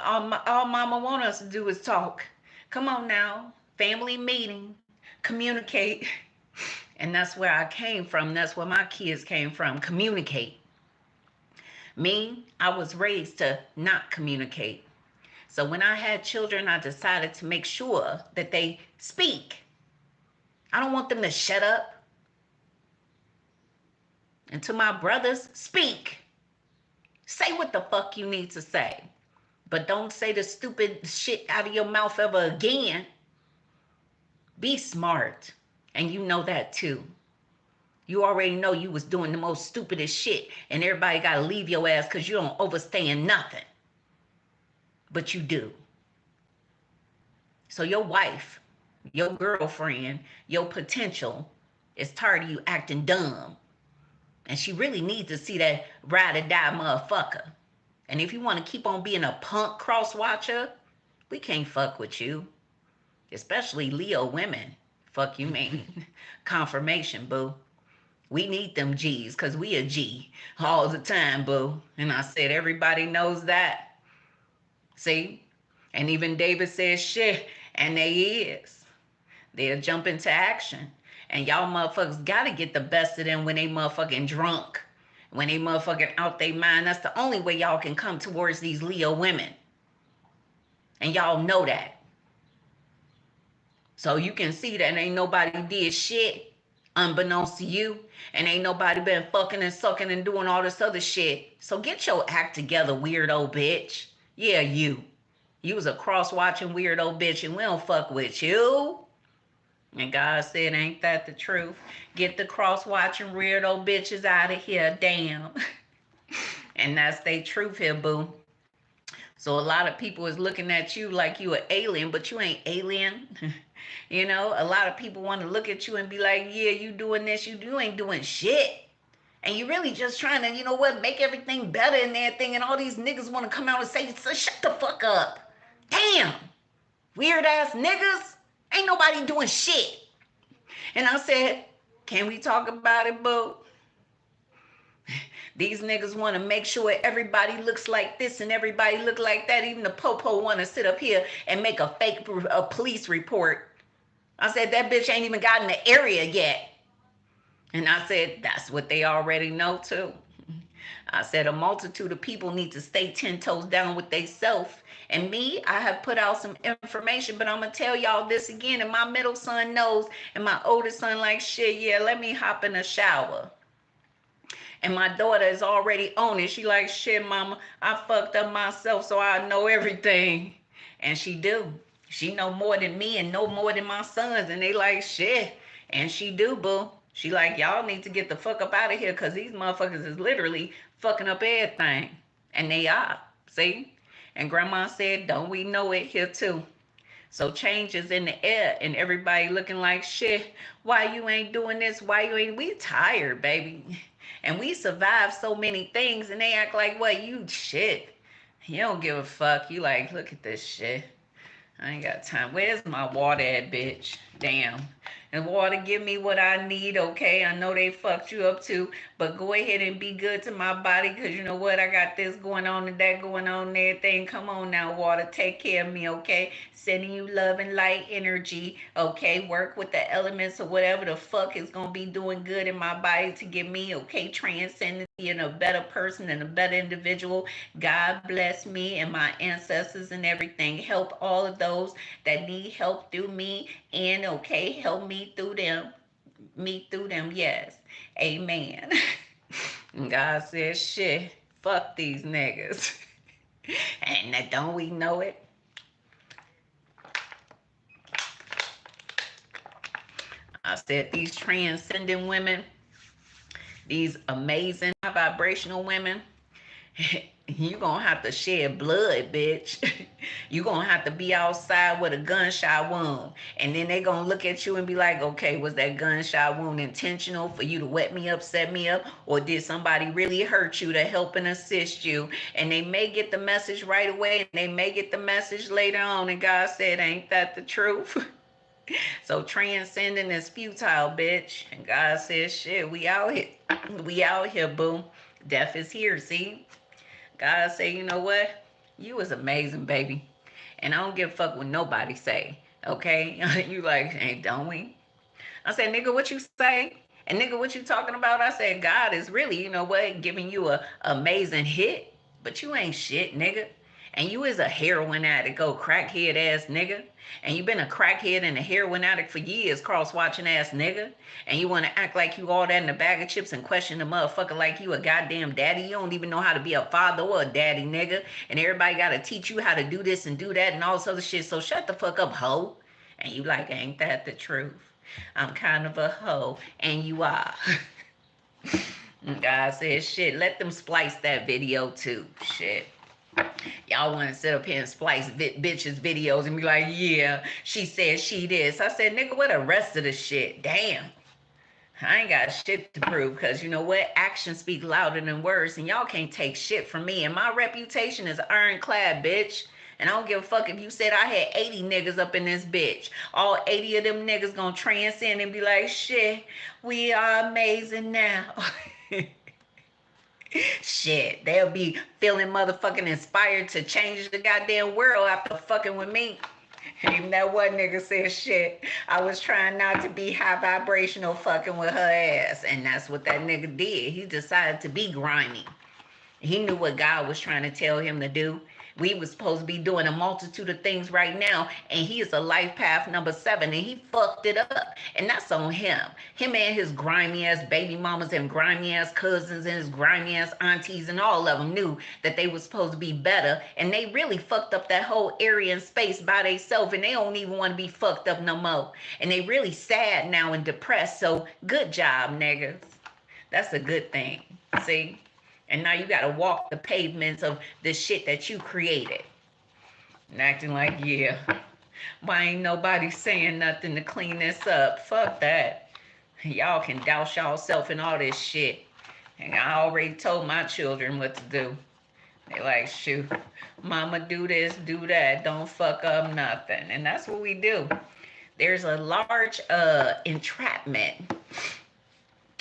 all mama want us to do is talk. Come on now, family meeting, communicate. And that's where I came from. That's where my kids came from, communicate. Me, I was raised to not communicate. So when I had children, I decided to make sure that they speak. I don't want them to shut up. And to my brothers, speak. Say what the fuck you need to say. But don't say the stupid shit out of your mouth ever again. Be smart. And you know that too. You already know you was doing the most stupidest shit. And everybody got to leave your ass because you don't overstand nothing. But you do. So your wife, your girlfriend, your potential is tired of you acting dumb. And she really needs to see that ride or die motherfucker. And if you want to keep on being a punk cross watcher, we can't fuck with you. Especially Leo women. Fuck you mean. Confirmation, boo. We need them G's because we a G all the time, boo. And I said everybody knows that. See? And even David says shit. And they is. They'll jump into action. And y'all motherfuckers gotta get the best of them when they motherfucking drunk. When they motherfucking out they mind. That's the only way y'all can come towards these Leo women. And y'all know that. So you can see that ain't nobody did shit unbeknownst to you. And ain't nobody been fucking and sucking and doing all this other shit. So get your act together, weirdo bitch. Yeah, you. You was a cross-watching weirdo bitch and we don't fuck with you. And God said, ain't that the truth? Get the cross-watching weirdo bitches out of here, damn. And that's they truth here, boo. So a lot of people is looking at you like you an alien, but you ain't alien. You know, a lot of people want to look at you and be like, yeah, you doing this, you ain't doing shit. And you really just trying to, you know what, make everything better and everything. And all these niggas want to come out and say, shut the fuck up. Damn. Weird ass niggas. Ain't nobody doing shit. And I said, can we talk about it, boo? These niggas want to make sure everybody looks like this and everybody look like that. Even the popo want to sit up here and make a fake police report. I said, that bitch ain't even got in the area yet. And I said, that's what they already know too. I said, a multitude of people need to stay 10 toes down with they self. And me, I have put out some information, but I'm going to tell y'all this again. And my middle son knows, and my oldest son like, shit, yeah, let me hop in the shower. And my daughter is already on it. She like, shit, mama, I fucked up myself, so I know everything. And she do. She know more than me and know more than my sons. And they like, shit. And she do, boo. She like, y'all need to get the fuck up out of here because these motherfuckers is literally fucking up everything. And they are. See? And grandma said, don't we know it here too? So change is in the air and everybody looking like shit. Why you ain't doing this? Why you ain't? We tired, baby. And we survived so many things and they act like, what, you shit. You don't give a fuck. You like, look at this shit. I ain't got time. Where's my water at, bitch? Damn. And water, give me what I need, okay? I know they fucked you up too, but go ahead and be good to my body, because you know what? I got this going on and that going on and everything. Come on now, water. Take care of me, okay? Sending you love and light energy, okay? Work with the elements or whatever the fuck is going to be doing good in my body to get me, okay? Transcending, being a better person and a better individual. God bless me and my ancestors and everything. Help all of those that need help through me, and okay, help me through them. Me through them, yes. Amen. God says, shit, fuck these niggas. And that, don't we know it? I said these transcendent women, these amazing vibrational women, you gonna have to shed blood, bitch. You gonna have to be outside with a gunshot wound, and then they gonna look at you and be like, okay, was that gunshot wound intentional for you to wet me up, set me up, or did somebody really hurt you to help and assist you? And they may get the message right away, and they may get the message later on, and God said, ain't that the truth? So transcending is futile, bitch. And God says, shit, we out here. We out here, boo. Death is here, see? God say, you know what? You was amazing, baby. And I don't give a fuck what nobody say. Okay? You like, hey, don't we? I said, nigga, what you say? And nigga, what you talking about? I said, God is really, you know what, giving you a amazing hit. But you ain't shit, nigga. And you is a heroin addict, oh crackhead ass nigga. And you been a crackhead and a heroin addict for years, cross-watching ass nigga. And you want to act like you all that in a bag of chips and question the motherfucker like you a goddamn daddy. You don't even know how to be a father or a daddy, nigga. And everybody got to teach you how to do this and do that and all this other shit. So shut the fuck up, hoe. And you like, ain't that the truth? I'm kind of a hoe, and you are. God says, shit, let them splice that video too. Shit. Y'all want to sit up here and splice bitches videos and be like, yeah, she said she this. I said, nigga, what the rest of the shit? Damn. I ain't got shit to prove, because you know what? Actions speak louder than words, and y'all can't take shit from me. And my reputation is ironclad, bitch. And I don't give a fuck if you said I had 80 niggas up in this bitch. All 80 of them niggas gonna transcend and be like, shit, we are amazing now. Shit, they'll be feeling motherfucking inspired to change the goddamn world after fucking with me. Even that one nigga said, shit, I was trying not to be high vibrational fucking with her ass. And that's what that nigga did. He decided to be grimy. He knew what God was trying to tell him to do. We was supposed to be doing a multitude of things right now, and he is a life path number 7, and he fucked it up. And that's on him. Him and his grimy ass baby mamas and grimy ass cousins and his grimy ass aunties and all of them knew that they was supposed to be better, and they really fucked up that whole area and space by themselves, and they don't even want to be fucked up no more. And they really sad now and depressed, so good job, niggas. That's a good thing. See? And now you got to walk the pavements of the shit that you created. And acting like, yeah, why ain't nobody saying nothing to clean this up? Fuck that. Y'all can douse y'allself in all this shit. And I already told my children what to do. They like, shoot, mama, do this, do that. Don't fuck up nothing. And that's what we do. There's a large entrapment.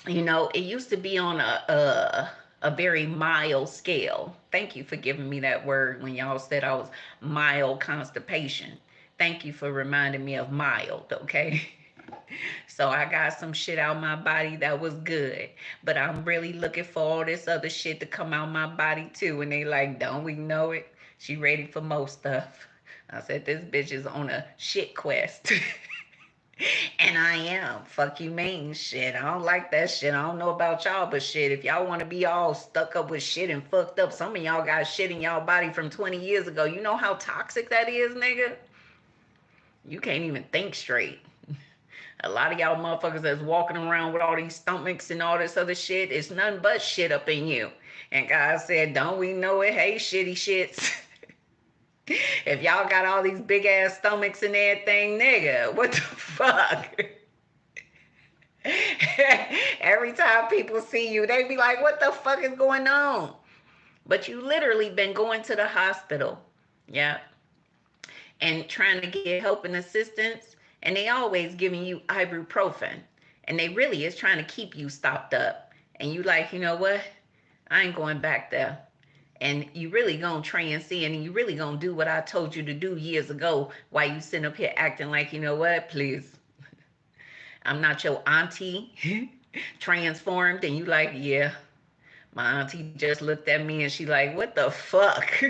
You know, it used to be on a very mild scale. Thank you for giving me that word when y'all said I was mild constipation. Thank you for reminding me of mild, okay? So I got some shit out my body that was good. But I'm really looking for all this other shit to come out my body too. And they like, don't we know it? She ready for most stuff. I said, this bitch is on a shit quest. And I am. Fuck you mean, shit. I don't like that shit. I don't know about y'all, but shit, if y'all want to be all stuck up with shit and fucked up, some of y'all got shit in y'all body from 20 years ago. You know how toxic that is, nigga? You can't even think straight. A lot of y'all motherfuckers that's walking around with all these stomachs and all this other shit, it's nothing but shit up in you. And God said, don't we know it? Hey, shitty shits. If y'all got all these big ass stomachs and everything, nigga, what the fuck? Every time people see you, they be like, what the fuck is going on? But you literally been going to the hospital, yeah, and trying to get help and assistance, And they always giving you ibuprofen. And they really is trying to keep you stopped up. And you like, you know what? I ain't going back there. And you really gonna transcend, and you really gonna do what I told you to do years ago while you sitting up here acting like, you know what, please. I'm not your auntie transformed. And you like, yeah. My auntie just looked at me and she like, what the fuck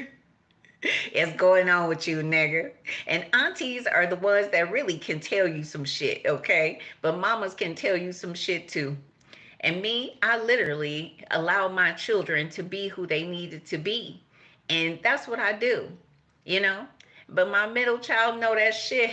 is going on with you, nigga? And aunties are the ones that really can tell you some shit, okay? But mamas can tell you some shit too. And me, I literally allow my children to be who they needed to be. And that's what I do, you know? But my middle child know that shit.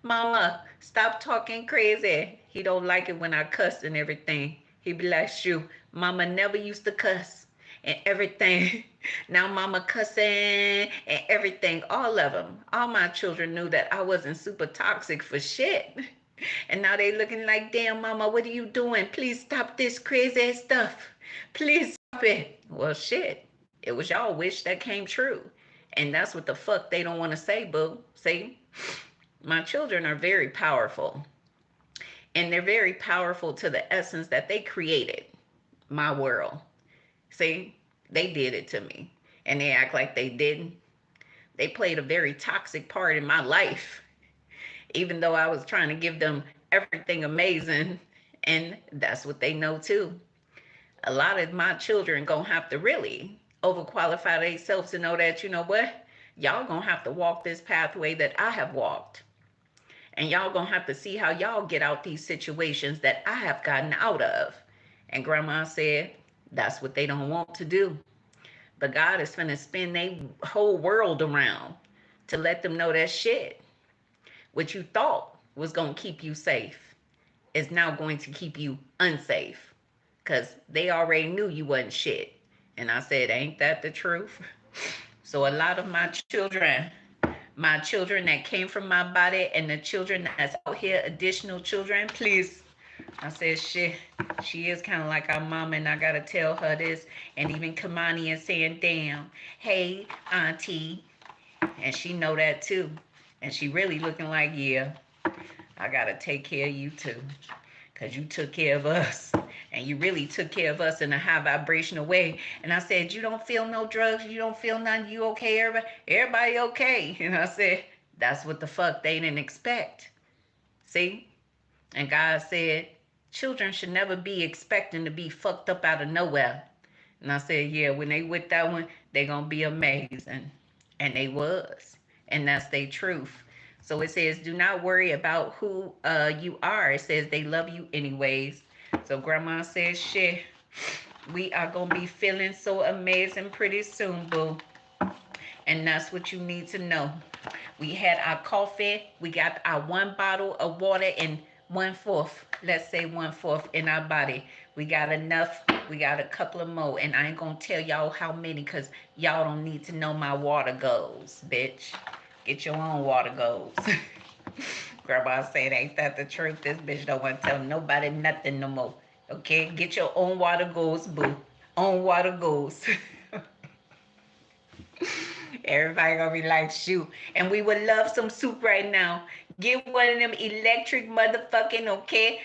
Mama, stop talking crazy. He don't like it when I cuss and everything. He be like, shoot, mama never used to cuss and everything. Now mama cussing and everything. All of them. All my children knew that I wasn't super toxic for shit. And now they looking like, damn, mama, what are you doing? Please stop this crazy stuff. Please stop it. Well, shit. It was y'all wish that came true. And that's what the fuck they don't want to say, boo. See? My children are very powerful. And they're very powerful to the essence that they created my world. See? They did it to me. And they act like they didn't. They played a very toxic part in my life. Even though I was trying to give them everything amazing. And that's what they know too. A lot of my children gonna have to really overqualify themselves to know that, you know what? Y'all gonna have to walk this pathway that I have walked. And y'all gonna have to see how y'all get out these situations that I have gotten out of. And grandma said, that's what they don't want to do. But God is finna spin their whole world around to let them know that shit. What you thought was going to keep you safe is now going to keep you unsafe. Because they already knew you wasn't shit. And I said, ain't that the truth? So a lot of my children that came from my body and the children that's out here, additional children, please. I said, shit, she is kind of like our mama, and I got to tell her this. And even Kamani is saying, damn, hey, auntie. And she know that too. And she really looking like, yeah, I got to take care of you too. Because you took care of us. And you really took care of us in a high vibrational way. And I said, you don't feel no drugs. You don't feel nothing. You okay, everybody? Everybody okay. And I said, that's what the fuck they didn't expect. See? And God said, children should never be expecting to be fucked up out of nowhere. And I said, yeah, when they with that one, they going to be amazing. And they was. And that's their truth. So it says, do not worry about who you are. It says they love you anyways. So grandma says, shit, we are going to be feeling so amazing pretty soon, boo. And that's what you need to know. We had our coffee. We got our 1 bottle of water and 1/4, let's say 1/4 in our body. We got enough. We got a couple of more. And I ain't going to tell y'all how many because y'all don't need to know my water goals, bitch. Get your own water goals. Grandma said, ain't that the truth? This bitch don't want to tell nobody nothing no more. Okay? Get your own water goals, boo. Own water goals. Everybody gonna be like, shoot. And we would love some soup right now. Get one of them electric motherfucking, okay,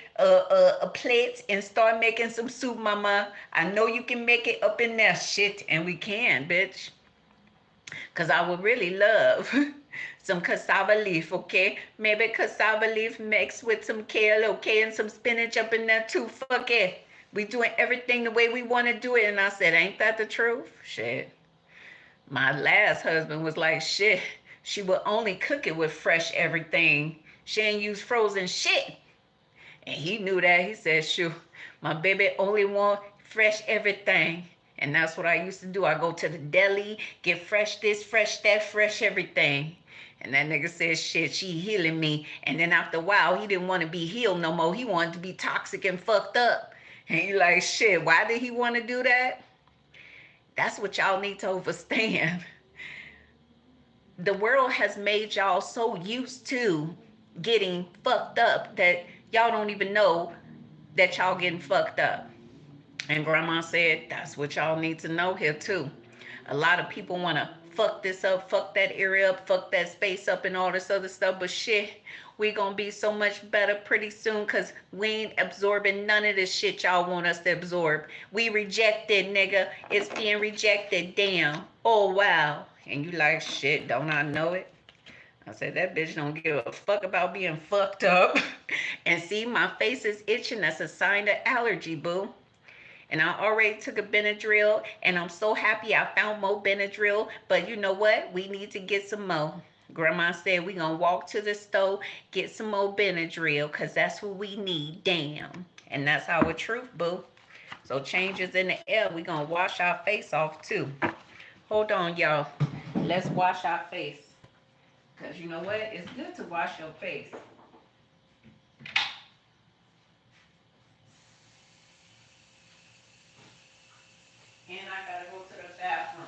plates and start making some soup, mama. I know you can make it up in there, shit. And we can, bitch. Because I would really love some cassava leaf, okay? Maybe cassava leaf mixed with some kale, okay? And some spinach up in there too. Fuck it. We doing everything the way we want to do it. And I said, ain't that the truth? Shit. My last husband was like, shit, she would only cook it with fresh everything. She ain't use frozen shit. And he knew that. He said, shoot, my baby only want fresh everything. And that's what I used to do. I go to the deli, get fresh this, fresh that, fresh everything. And that nigga said, shit, she healing me. And then after a while, he didn't want to be healed no more. He wanted to be toxic and fucked up. And he like, shit, why did he want to do that? That's what y'all need to understand. The world has made y'all so used to getting fucked up that y'all don't even know that y'all getting fucked up. And grandma said, that's what y'all need to know here too. A lot of people want to fuck this up, fuck that area up, fuck that space up, and all this other stuff. But shit, we gonna be so much better pretty soon, because we ain't absorbing none of this shit y'all want us to absorb. We rejected, nigga. It's being rejected. Damn. Oh, wow. And you like, shit, don't I know it? I said, that bitch don't give a fuck about being fucked up. And see, my face is itching. That's a sign of allergy, boo. And I already took a Benadryl, and I'm so happy I found more Benadryl. But you know what? We need to get some more. Grandma said we gonna walk to the store, get some more Benadryl, because that's what we need. Damn. And that's our truth, boo. So changes in the air. We gonna wash our face off, too. Hold on, y'all. Let's wash our face. Because you know what? It's good to wash your face. And I gotta go to the bathroom.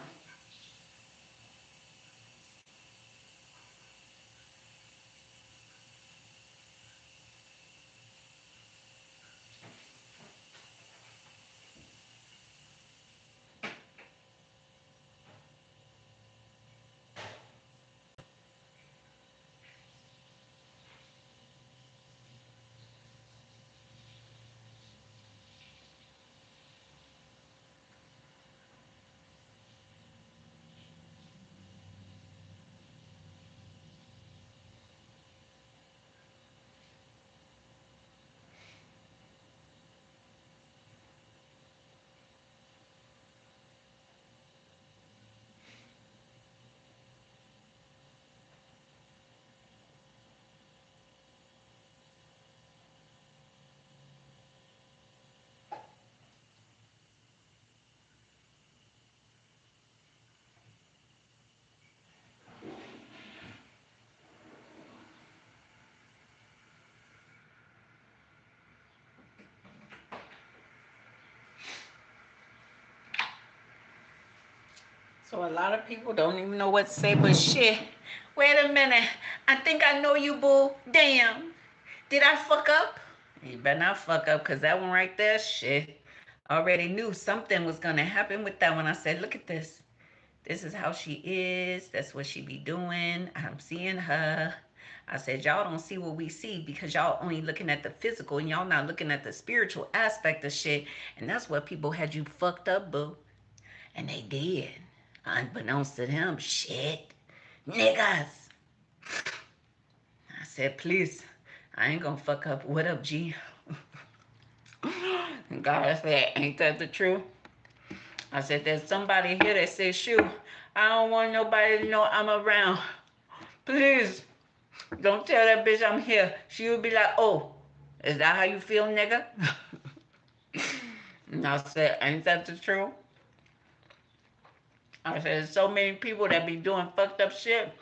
So a lot of people don't even know what to say, but shit. Wait a minute. I think I know you, boo. Damn. Did I fuck up? You better not fuck up, because that one right there, shit. I already knew something was going to happen with that one. I said, look at this. This is how she is. That's what she be doing. I'm seeing her. I said, y'all don't see what we see, because y'all only looking at the physical, and y'all not looking at the spiritual aspect of shit. And that's what people had you fucked up, boo. And they did. Unbeknownst to them, shit. Niggas. I said, please, I ain't gonna fuck up. What up, G? And God said, ain't that the truth? I said, there's somebody here that says, shoot, I don't want nobody to know I'm around. Please, don't tell that bitch I'm here. She would be like, oh, is that how you feel, nigga? And I said, ain't that the truth? I said, there's so many people that be doing fucked up shit.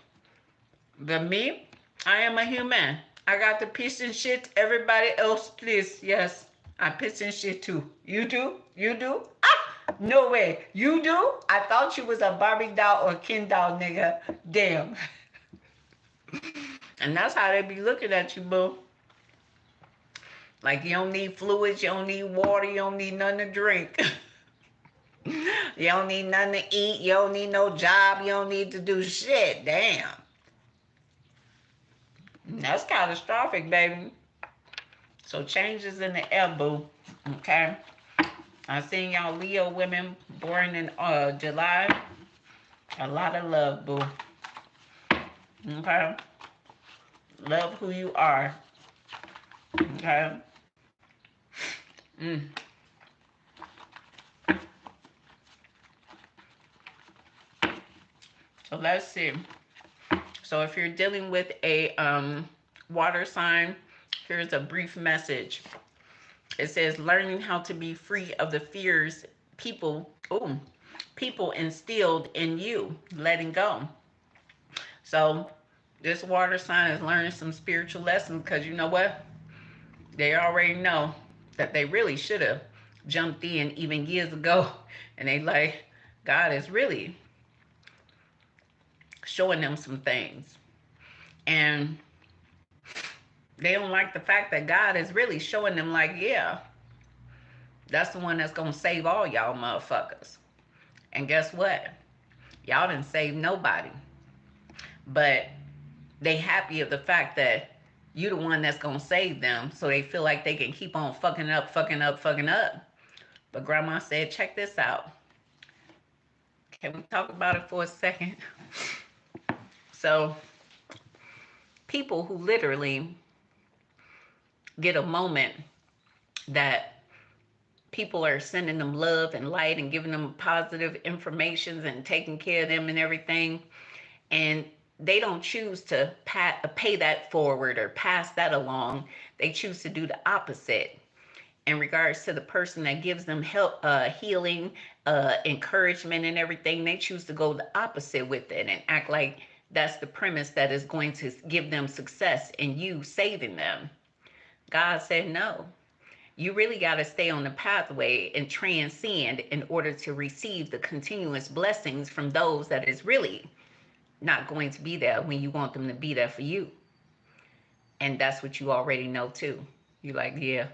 But me, I am a human. I got to piss and shit. Everybody else, please. Yes, I piss and shit too. You do? You do? Ah! No way. You do? I thought you was a Barbie doll or Ken doll, nigga. Damn. And that's how they be looking at you, boo. Like you don't need fluids, you don't need water, you don't need nothing to drink. You don't need nothing to eat, you don't need no job, you don't need to do shit. Damn. That's catastrophic, baby. So changes in the air, boo. Okay? I seen y'all Leo women born in July. A lot of love, boo. Okay? Love who you are. Okay? So let's see. So if you're dealing with a water sign, here's a brief message. It says, learning how to be free of the fears people instilled in you, letting go. So this water sign is learning some spiritual lessons, because you know what? They already know that they really should have jumped in even years ago. And they like, God is really showing them some things. And they don't like the fact that God is really showing them like, yeah, that's the one that's going to save all y'all motherfuckers. And guess what? Y'all didn't save nobody. But they happy of the fact that you the one that's gonna save them, so they feel like they can keep on fucking up, fucking up, fucking up. But grandma said, check this out. Can we talk about it for a second? So people who literally get a moment that people are sending them love and light and giving them positive information and taking care of them and everything, and they don't choose to pay that forward or pass that along. They choose to do the opposite in regards to the person that gives them help, healing, encouragement and everything. They choose to go the opposite with it and act like that's the premise that is going to give them success in you saving them. God said no. You really got to stay on the pathway and transcend in order to receive the continuous blessings from those that is really not going to be there when you want them to be there for you. And that's what you already know too. You like, yeah,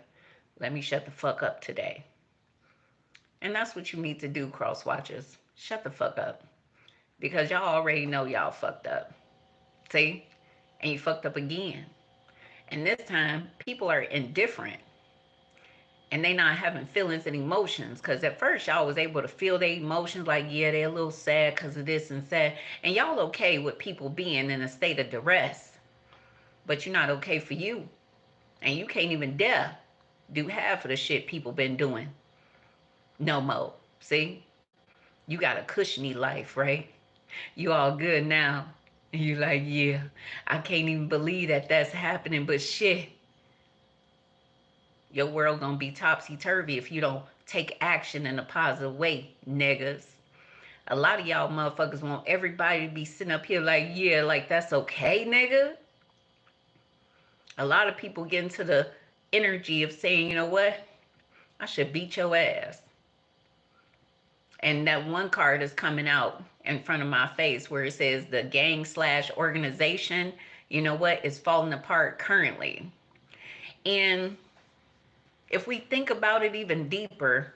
let me shut the fuck up today. And that's what you need to do, cross watchers. Shut the fuck up. Because y'all already know y'all fucked up. See? And you fucked up again. And this time, people are indifferent. And they not having feelings and emotions. Because at first, y'all was able to feel their emotions. Like, yeah, they're a little sad because of this and that. And y'all okay with people being in a state of duress. But you're not okay for you. And you can't even dare do half of the shit people been doing. No more. See? You got a cushiony life, right? You all good now. And you like, yeah, I can't even believe that that's happening. But shit, your world gonna be topsy-turvy if you don't take action in a positive way, niggas. A lot of y'all motherfuckers want everybody to be sitting up here like, yeah, like that's okay, nigga. A lot of people get into the energy of saying, you know what? I should beat your ass. And that one card is coming out in front of my face where it says the gang / organization, you know what, is falling apart currently. And if we think about it even deeper,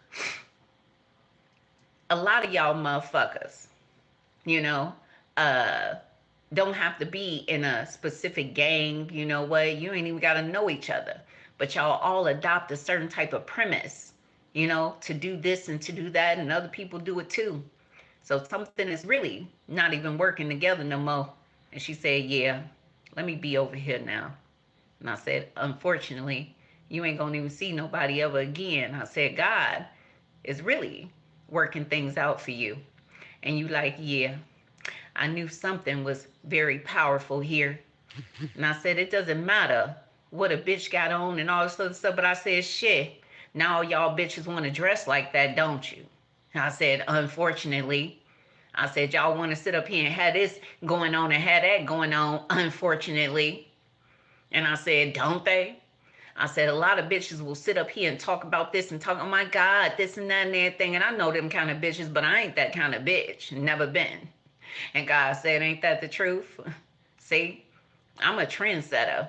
a lot of y'all motherfuckers, you know, don't have to be in a specific gang. You know what? You ain't even got to know each other. But y'all all adopt a certain type of premise, you know, to do this and to do that. And other people do it too. So something is really not even working together no more. And she said, yeah, let me be over here now. And I said, unfortunately, you ain't gonna even see nobody ever again. I said, God is really working things out for you. And you like, yeah, I knew something was very powerful here. And I said, it doesn't matter what a bitch got on and all this other stuff. But I said, shit, now y'all bitches want to dress like that, don't you? And I said, unfortunately. I said, y'all want to sit up here and have this going on and have that going on, unfortunately. And I said, don't they? I said, a lot of bitches will sit up here and talk about this and talk, oh my God, this and that and everything. And I know them kind of bitches, but I ain't that kind of bitch. Never been. And God said, ain't that the truth? See, I'm a trendsetter.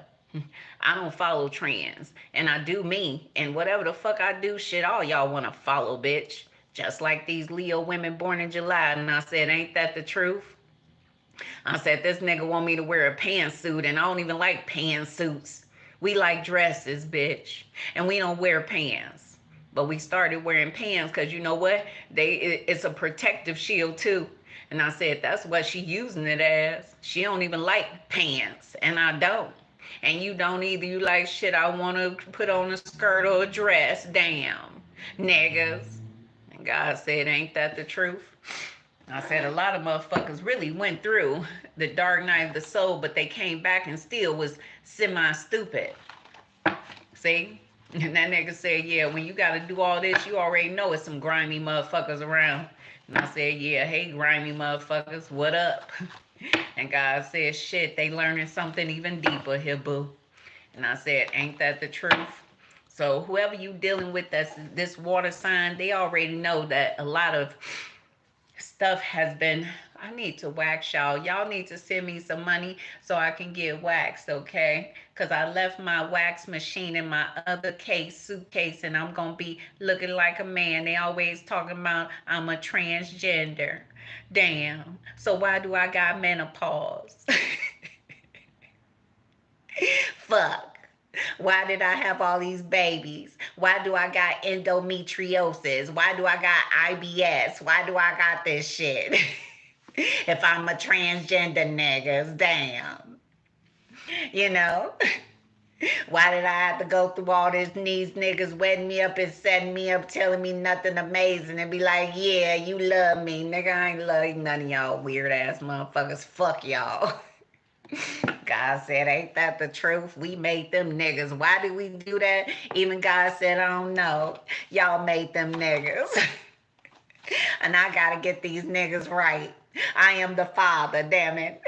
I don't follow trends. And I do me. And whatever the fuck I do, shit, all y'all want to follow, bitch. Just like these Leo women born in July. And I said, ain't that the truth? I said, this nigga want me to wear a pantsuit, and I don't even like pantsuits. We like dresses, bitch. And we don't wear pants. But we started wearing pants because you know what? It's a protective shield too. And I said, that's what she using it as. She don't even like pants, and I don't. And you don't either. You like, shit, I want to put on a skirt or a dress. Damn, niggas. And God said, ain't that the truth? I said, a lot of motherfuckers really went through the dark night of the soul, but they came back and still was semi-stupid. See? And that nigga said, yeah, when you got to do all this, you already know it's some grimy motherfuckers around. And I said, yeah, hey, grimy motherfuckers, what up? And God said, shit, they learning something even deeper here, boo. And I said, ain't that the truth? So whoever you dealing with that's this water sign, they already know that a lot of stuff has been, I need to wax y'all. Y'all need to send me some money so I can get waxed, okay? Because I left my wax machine in my other suitcase, and I'm going to be looking like a man. They always talking about I'm a transgender. Damn. So why do I got menopause? Fuck. Why did I have all these babies? Why do I got endometriosis? Why do I got IBS? Why do I got this shit? If I'm a transgender niggas, damn. You know? Why did I have to go through all this? These niggas wetting me up and setting me up, telling me nothing amazing and be like, yeah, you love me. Nigga, I ain't love none of y'all weird ass motherfuckers. Fuck y'all. God said, ain't that the truth? We made them niggas. Why did we do that? Even God said, I don't know. Y'all made them niggas. And I gotta get these niggas right. I am the father, damn it.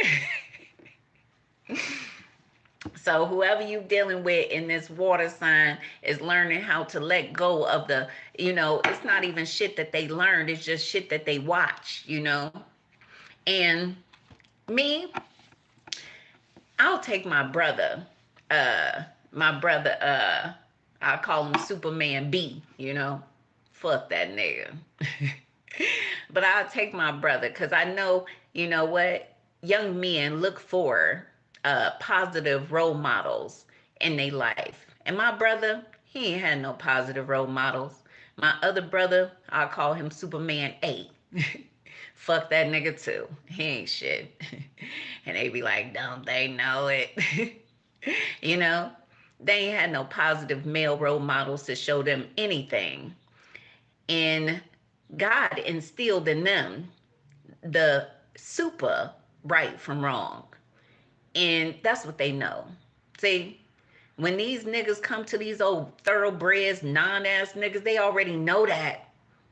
So whoever you dealing with in this water sign is learning how to let go of the, it's not even shit that they learned. It's just shit that they watch, And me, I'll take my brother. I'll call him Superman B, Fuck that nigga. But I'll take my brother because I know, you know what? Young men look for positive role models in their life. And my brother, he ain't had no positive role models. My other brother, I'll call him Superman 8. Fuck that nigga too. He ain't shit. And they be like, don't they know it? They ain't had no positive male role models to show them anything. And God instilled in them the super right from wrong. And that's what they know. See, when these niggas come to these old thoroughbreds, non-ass niggas, they already know that.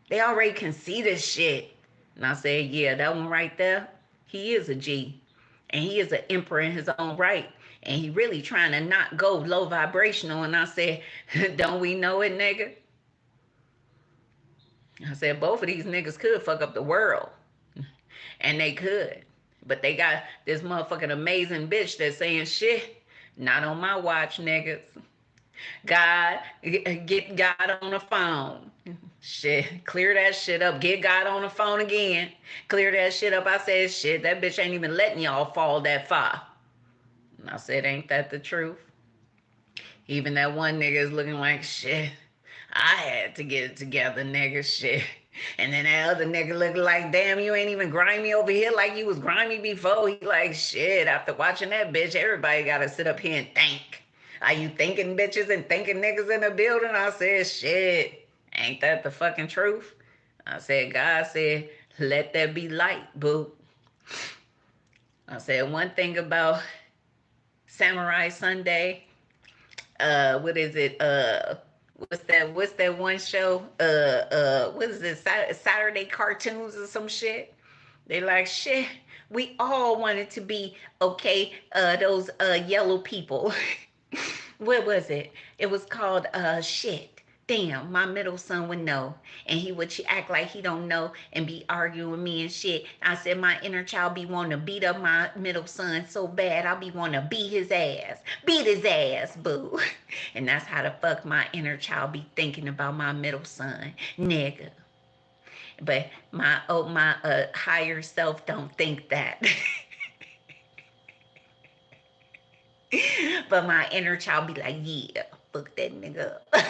They already can see this shit. And I said, yeah, that one right there, he is a G. And he is an emperor in his own right. And he really trying to not go low vibrational. And I said, don't we know it, nigga? I said, both of these niggas could fuck up the world. And they could. But they got this motherfucking amazing bitch that's saying, shit, not on my watch, niggas. God, get God on the phone. Shit, clear that shit up. Get God on the phone again. Clear that shit up. I said, shit, that bitch ain't even letting y'all fall that far. And I said, ain't that the truth? Even that one nigga is looking like, shit, I had to get it together, nigga, shit. And then that other nigga looking like, damn, you ain't even grimy over here like you was grimy before. He like, shit, after watching that bitch, everybody got to sit up here and think. Are you thinking bitches and thinking niggas in the building? I said, shit, ain't that the fucking truth? I said, God said, let there be light, boo. I said, one thing about Samurai Sunday, what is it? What's that one show? What is it? Saturday cartoons or some shit? They like, shit, we all wanted to be, okay, those yellow people. What was it? It was called shit. Damn, my middle son would know. And he would act like he don't know and be arguing with me and shit. I said my inner child be wanting to beat up my middle son so bad. I be wanting to beat his ass. Beat his ass, boo. And that's how the fuck my inner child be thinking about my middle son. Nigga. But my higher self don't think that. But my inner child be like, yeah, fuck that nigga up.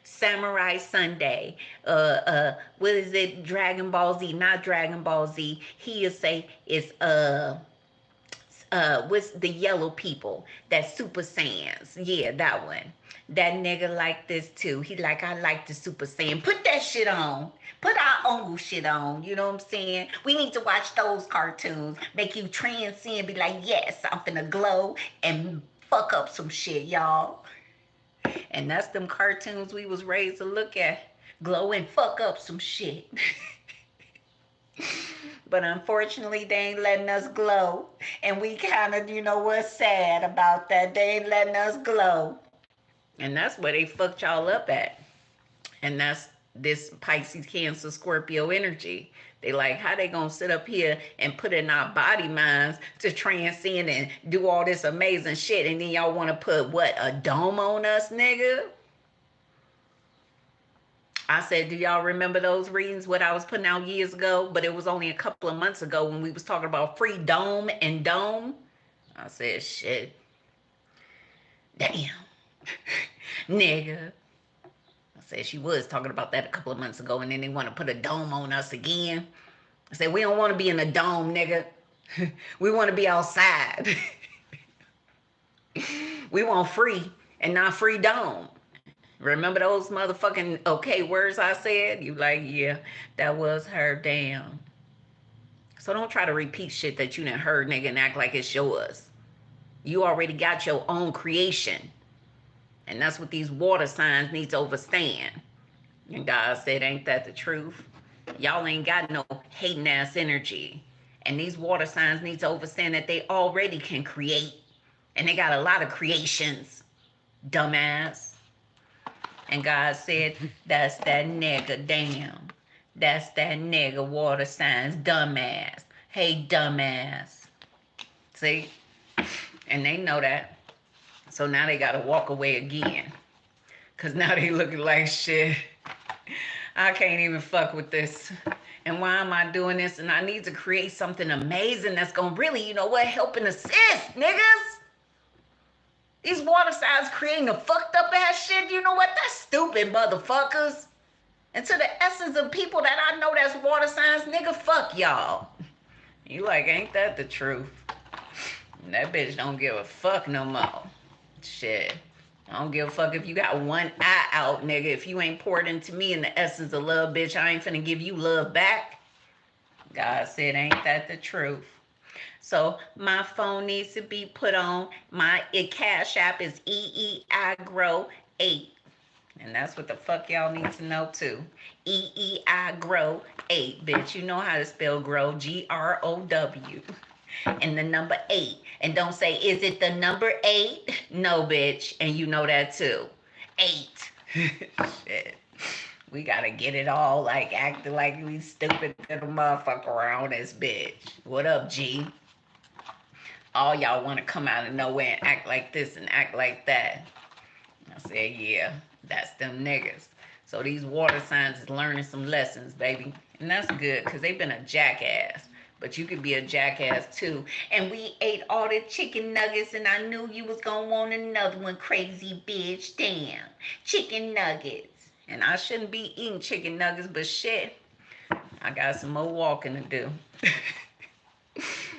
Samurai Sunday, what is it? Dragon Ball Z, not Dragon Ball Z. He'll say it's what's the yellow people? That Super Saiyans. Yeah, that one. That nigga like this too. He like, I like the Super Saiyan. Put that shit on. Put our own shit on. You know what I'm saying? We need to watch those cartoons. Make you transcend. Be like, yes, I'm finna glow and fuck up some shit, y'all. And that's them cartoons we was raised to look at. Glow and fuck up some shit. But unfortunately, they ain't letting us glow. And we kind of, what's sad about that. They ain't letting us glow. And that's where they fucked y'all up at. And that's this Pisces, Cancer, Scorpio energy. They like, how they gonna sit up here and put in our body minds to transcend and do all this amazing shit, and then y'all want to put, what, a dome on us, nigga? I said, do y'all remember those readings, what I was putting out years ago? But it was only a couple of months ago when we was talking about free dome and dome. I said, shit. Damn. Nigga. I said she was talking about that a couple of months ago, and then they want to put a dome on us again. I said, we don't want to be in a dome, nigga. We want to be outside. We want free and not free dome. Remember those motherfucking okay words I said? You like, yeah, that was her, damn. So don't try to repeat shit that you done heard, nigga, and act like it's yours. You already got your own creation. And that's what these water signs need to understand. And God said, ain't that the truth? Y'all ain't got no hating ass energy. And these water signs need to understand that they already can create. And they got a lot of creations. Dumbass. And God said, that's that nigga, damn. That's that nigga, water signs, dumbass. Hey, dumbass. See? And they know that. So now they got to walk away again. Because now they looking like shit. I can't even fuck with this. And why am I doing this? And I need to create something amazing that's going to really, you know what, help and assist, niggas. These water signs creating the fucked up ass shit, you know what? That's stupid, motherfuckers. And to the essence of people that I know that's water signs, nigga, fuck y'all. You like, ain't that the truth? That bitch don't give a fuck no more. Shit. I don't give a fuck if you got one eye out, nigga. If you ain't poured into me in the essence of love, bitch, I ain't finna give you love back. God said, ain't that the truth? So my phone needs to be put on. My Cash App is EEIGROW8. And that's what the fuck y'all need to know too. EEIGROW8, bitch. You know how to spell grow. GROW. And the number 8. And don't say, is it the number 8? No, bitch. And you know that too. 8. Shit. We gotta get it all like acting like we stupid little motherfucker around this bitch. What up, G? All y'all want to come out of nowhere and act like this and act like that. I said, yeah, that's them niggas. So these water signs is learning some lessons, baby. And that's good, because they've been a jackass. But you could be a jackass, too. And we ate all the chicken nuggets, and I knew you was going to want another one, crazy bitch. Damn. Chicken nuggets. And I shouldn't be eating chicken nuggets, but shit, I got some more walking to do.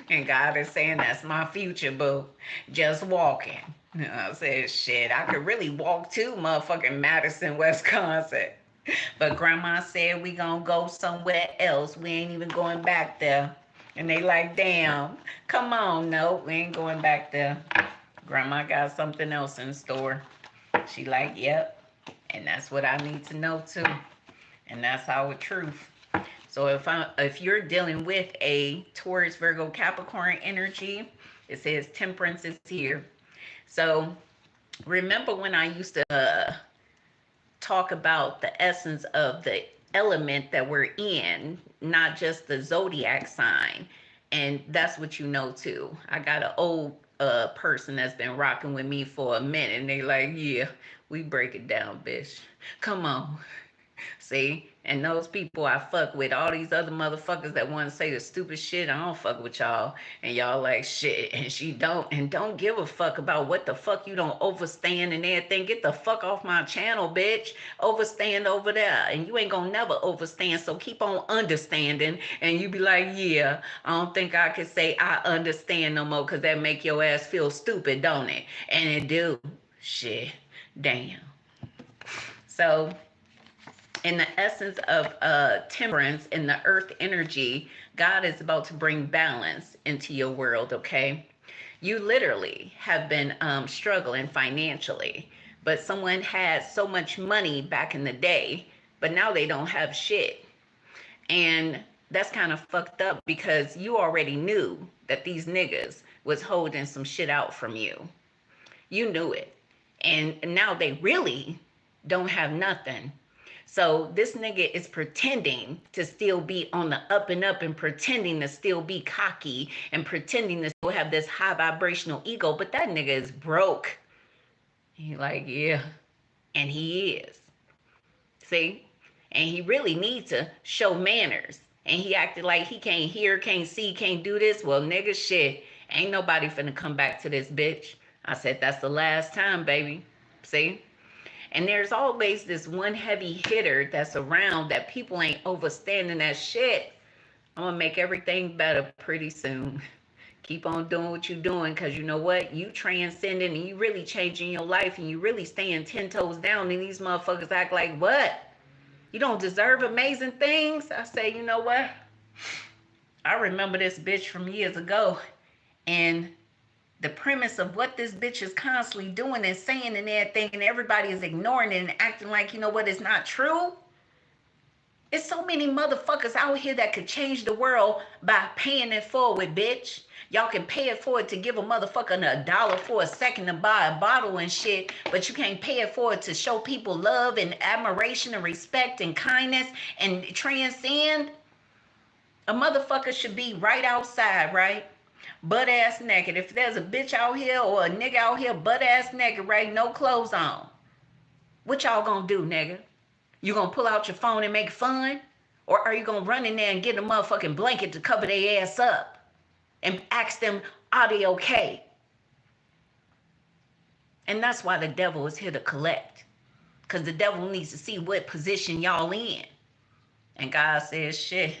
And God is saying that's my future, boo. Just walking. I said, shit, I could really walk too, motherfucking Madison, Wisconsin. But grandma said we gonna go somewhere else. We ain't even going back there. And they like, damn, come on, no, we ain't going back there. Grandma got something else in store. She like, yep. And that's what I need to know too. And that's our truth. So if you're dealing with a Taurus, Virgo, Capricorn energy, it says temperance is here. So remember when I used to talk about the essence of the element that we're in, not just the zodiac sign. And that's what you know too. I got an old person that's been rocking with me for a minute, and they like, yeah, we break it down, bitch. Come on. See? And those people I fuck with, all these other motherfuckers that want to say the stupid shit, I don't fuck with y'all. And y'all like, shit, and she don't. And don't give a fuck about what the fuck you don't overstand and everything. Get the fuck off my channel, bitch. Overstand over there. And you ain't gonna never overstand, so keep on understanding. And you be like, yeah, I don't think I can say I understand no more, because that make your ass feel stupid, don't it? And it do. Shit. Damn. So in the essence of temperance in the earth energy, God is about to bring balance into your world, okay? You literally have been struggling financially, but someone had so much money back in the day, but now they don't have shit. And that's kind of fucked up, because you already knew that these niggas was holding some shit out from you. You knew it. And now they really don't have nothing. So this nigga is pretending to still be on the up and up, and pretending to still be cocky, and pretending to still have this high vibrational ego. But that nigga is broke. He like, yeah. And he is. See? And he really needs to show manners. And he acted like he can't hear, can't see, can't do this. Well, nigga, shit. Ain't nobody finna come back to this bitch. I said, that's the last time, baby. See? And there's always this one heavy hitter that's around that people ain't overstanding that shit. I'm gonna make everything better pretty soon. Keep on doing what you're doing, because you know what? You transcending and you really changing your life and you really staying 10 toes down, and these motherfuckers act like, what? You don't deserve amazing things? I say, you know what? I remember this bitch from years ago, and the premise of what this bitch is constantly doing and saying and everything, and everybody is ignoring it and acting like, you know what, it's not true. It's so many motherfuckers out here that could change the world by paying it forward, bitch. Y'all can pay it forward to give a motherfucker $1 for a second to buy a bottle and shit, but you can't pay it forward to show people love and admiration and respect and kindness and transcend. A motherfucker should be right outside, right? Butt ass naked. If there's a bitch out here or a nigga out here butt ass naked, right? No clothes on. What y'all gonna do, nigga? You gonna pull out your phone and make fun? Or are you gonna run in there and get a motherfucking blanket to cover their ass up and ask them, are they okay? And that's why the devil is here to collect. Because the devil needs to see what position y'all in. And God says, shit,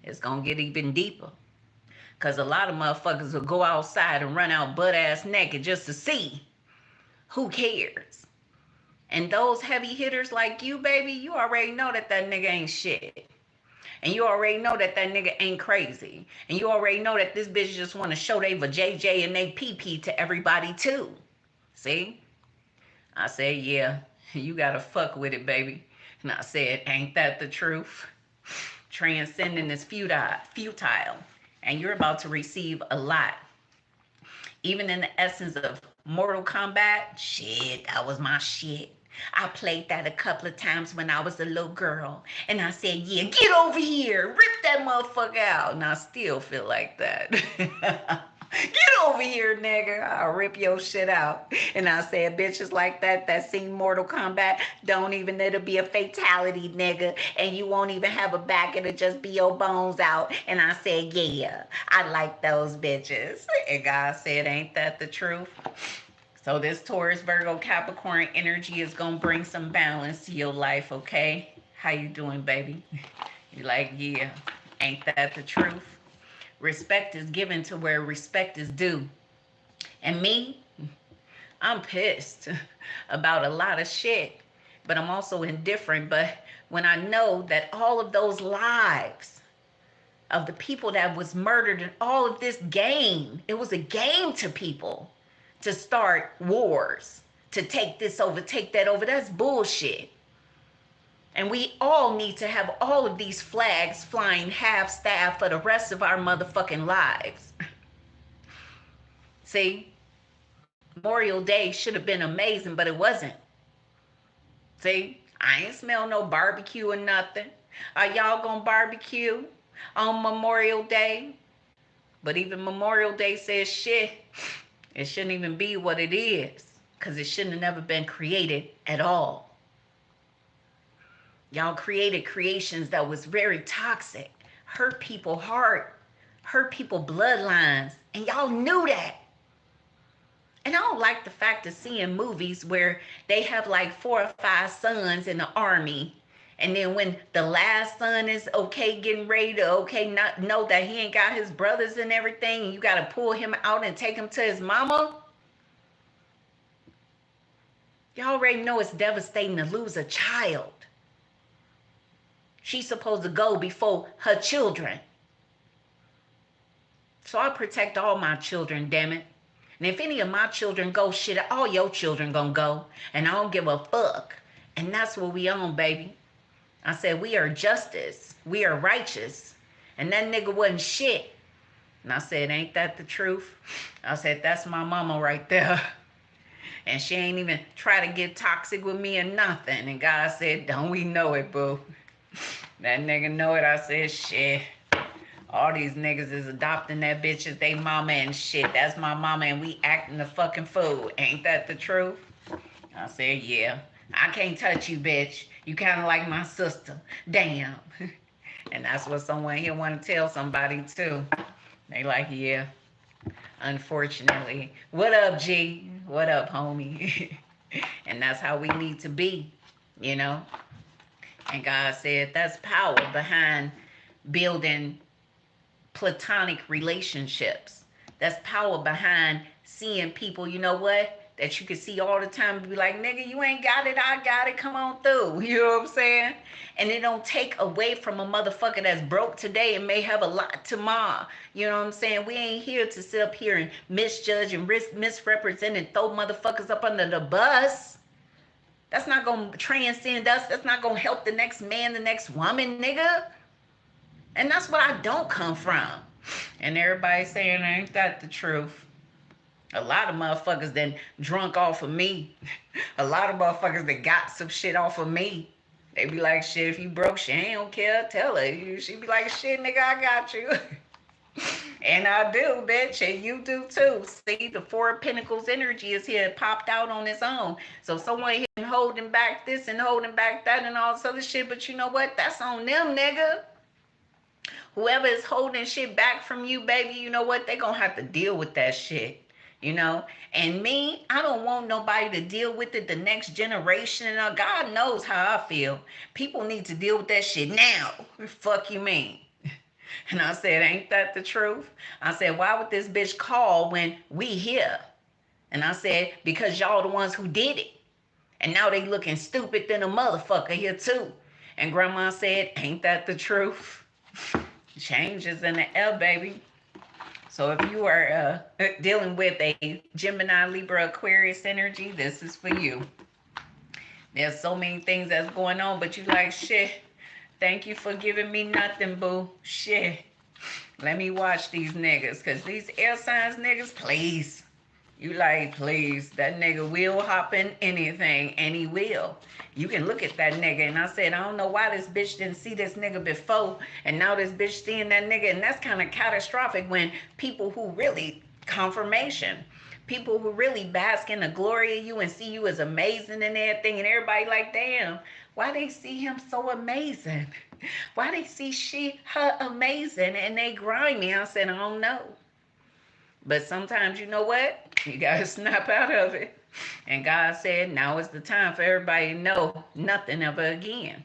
it's gonna get even deeper. Because a lot of motherfuckers will go outside and run out butt ass naked just to see. Who cares? And those heavy hitters like you, baby, you already know that that nigga ain't shit. And you already know that that nigga ain't crazy. And you already know that this bitch just want to show they vajayjay and they pee-pee to everybody too. See? I said, yeah, you got to fuck with it, baby. And I said, ain't that the truth? Transcending is futile. And you're about to receive a lot. Even in the essence of Mortal Kombat, shit, that was my shit. I played that a couple of times when I was a little girl. And I said, yeah, get over here. Rip that motherfucker out. And I still feel like that. Get over here, nigga. I'll rip your shit out. And I said, bitches like that seen Mortal Kombat, don't even, it'll be a fatality, nigga. And you won't even have a back, it'll just be your bones out. And I said, yeah, I like those bitches. And God said, ain't that the truth? So this Taurus, Virgo, Capricorn energy is going to bring some balance to your life, okay? How you doing, baby? You like, yeah, ain't that the truth? Respect is given to where respect is due. And me, I'm pissed about a lot of shit. But I'm also indifferent. But when I know that all of those lives of the people that was murdered in all of this game, it was a game to people. To start wars, to take this over, take that over. That's bullshit. And we all need to have all of these flags flying half-staff for the rest of our motherfucking lives. See? Memorial Day should have been amazing, but it wasn't. See? I ain't smell no barbecue or nothing. Are y'all gonna barbecue on Memorial Day? But even Memorial Day says shit. It shouldn't even be what it is, because it shouldn't have never been created at all. Y'all created creations that was very toxic, hurt people's heart, hurt people's bloodlines, and y'all knew that. And I don't like the fact of seeing movies where they have like 4 or 5 sons in the army, and then when the last son is okay, getting ready to not know that he ain't got his brothers and everything, and you got to pull him out and take him to his mama. Y'all already know it's devastating to lose a child. She's supposed to go before her children. So I protect all my children, damn it. And if any of my children go, shit, all your children gonna go. And I don't give a fuck. And that's what we on, baby. I said, we are justice. We are righteous. And that nigga wasn't shit. And I said, ain't that the truth? I said, that's my mama right there. And she ain't even try to get toxic with me or nothing. And God said, don't we know it, boo? That nigga know it. I said, shit. All these niggas is adopting that bitch as they mama and shit. That's my mama and we acting the fucking fool. Ain't that the truth? I said, yeah. I can't touch you, bitch. You kind of like my sister. Damn. And that's what someone here want to tell somebody too. They like, yeah, unfortunately. What up, G? What up, homie? And that's how we need to be, you know? And God said that's power behind building platonic relationships. That's power behind seeing people, you know what? That you can see all the time and be like, nigga, you ain't got it, I got it, come on through. You know what I'm saying? And it don't take away from a motherfucker that's broke today and may have a lot tomorrow. You know what I'm saying? We ain't here to sit up here and misjudge and misrepresent and throw motherfuckers up under the bus. That's not gonna transcend us. That's not gonna help the next man, the next woman, nigga. And that's what I don't come from. And everybody's saying, ain't that the truth? A lot of motherfuckers then drunk off of me. A lot of motherfuckers that got some shit off of me. They be like, shit, if you broke, she ain't don't care, tell her. She be like, shit, nigga, I got you. And I do, bitch, and you do too. See, the Four of Pentacles energy is here, popped out on its own. So someone here holding back this and holding back that and all this other shit, but you know what? That's on them, nigga. Whoever is holding shit back from you, baby, you know what? They gonna have to deal with that shit. You know, and me, I don't want nobody to deal with it, the next generation. God knows how I feel. People need to deal with that shit now. Fuck you mean? And I said, ain't that the truth? I said, why would this bitch call when we here? And I said, because y'all the ones who did it. And now they looking stupid than a motherfucker here too. And grandma said, ain't that the truth? Change is in the air, baby. So if you are dealing with a Gemini, Libra, Aquarius energy, this is for you. There's so many things that's going on, but you like, shit, thank you for giving me nothing, boo. Shit. Let me watch these niggas, because these air signs niggas, please. You like, please, that nigga will hop in anything, and he will. You can look at that nigga, and I said, I don't know why this bitch didn't see this nigga before, and now this bitch seeing that nigga, and that's kind of catastrophic when people who really, confirmation, people who really bask in the glory of you and see you as amazing and everything, and everybody like, damn, why they see him so amazing? Why they see her amazing, and they grimy? I said, I don't know. But sometimes, you know what? You got to snap out of it. And God said, now is the time for everybody to know nothing ever again.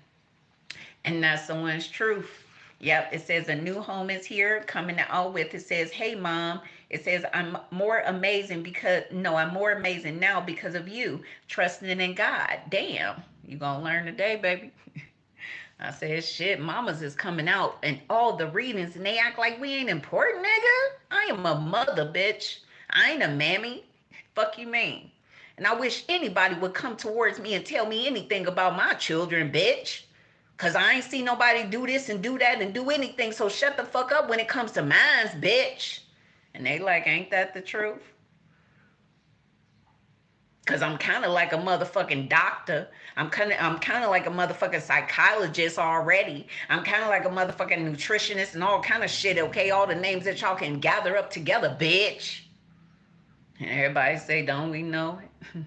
And that's someone's truth. Yep, it says a new home is here coming out with. It says, hey, mom. It says, I'm more amazing now because of you trusting in God. Damn, you going to learn today, baby. I said, shit, mamas is coming out and all the readings, and they act like we ain't important, nigga. I am a mother, bitch. I ain't a mammy. Fuck you mean? And I wish anybody would come towards me and tell me anything about my children, bitch. Because I ain't seen nobody do this and do that and do anything, so shut the fuck up when it comes to mines, bitch. And they like, ain't that the truth? Because I'm kind of like a motherfucking doctor. I'm kind of like a motherfucking psychologist already. I'm kind of like a motherfucking nutritionist and all kind of shit, okay? All the names that y'all can gather up together, bitch. And everybody say, don't we know it?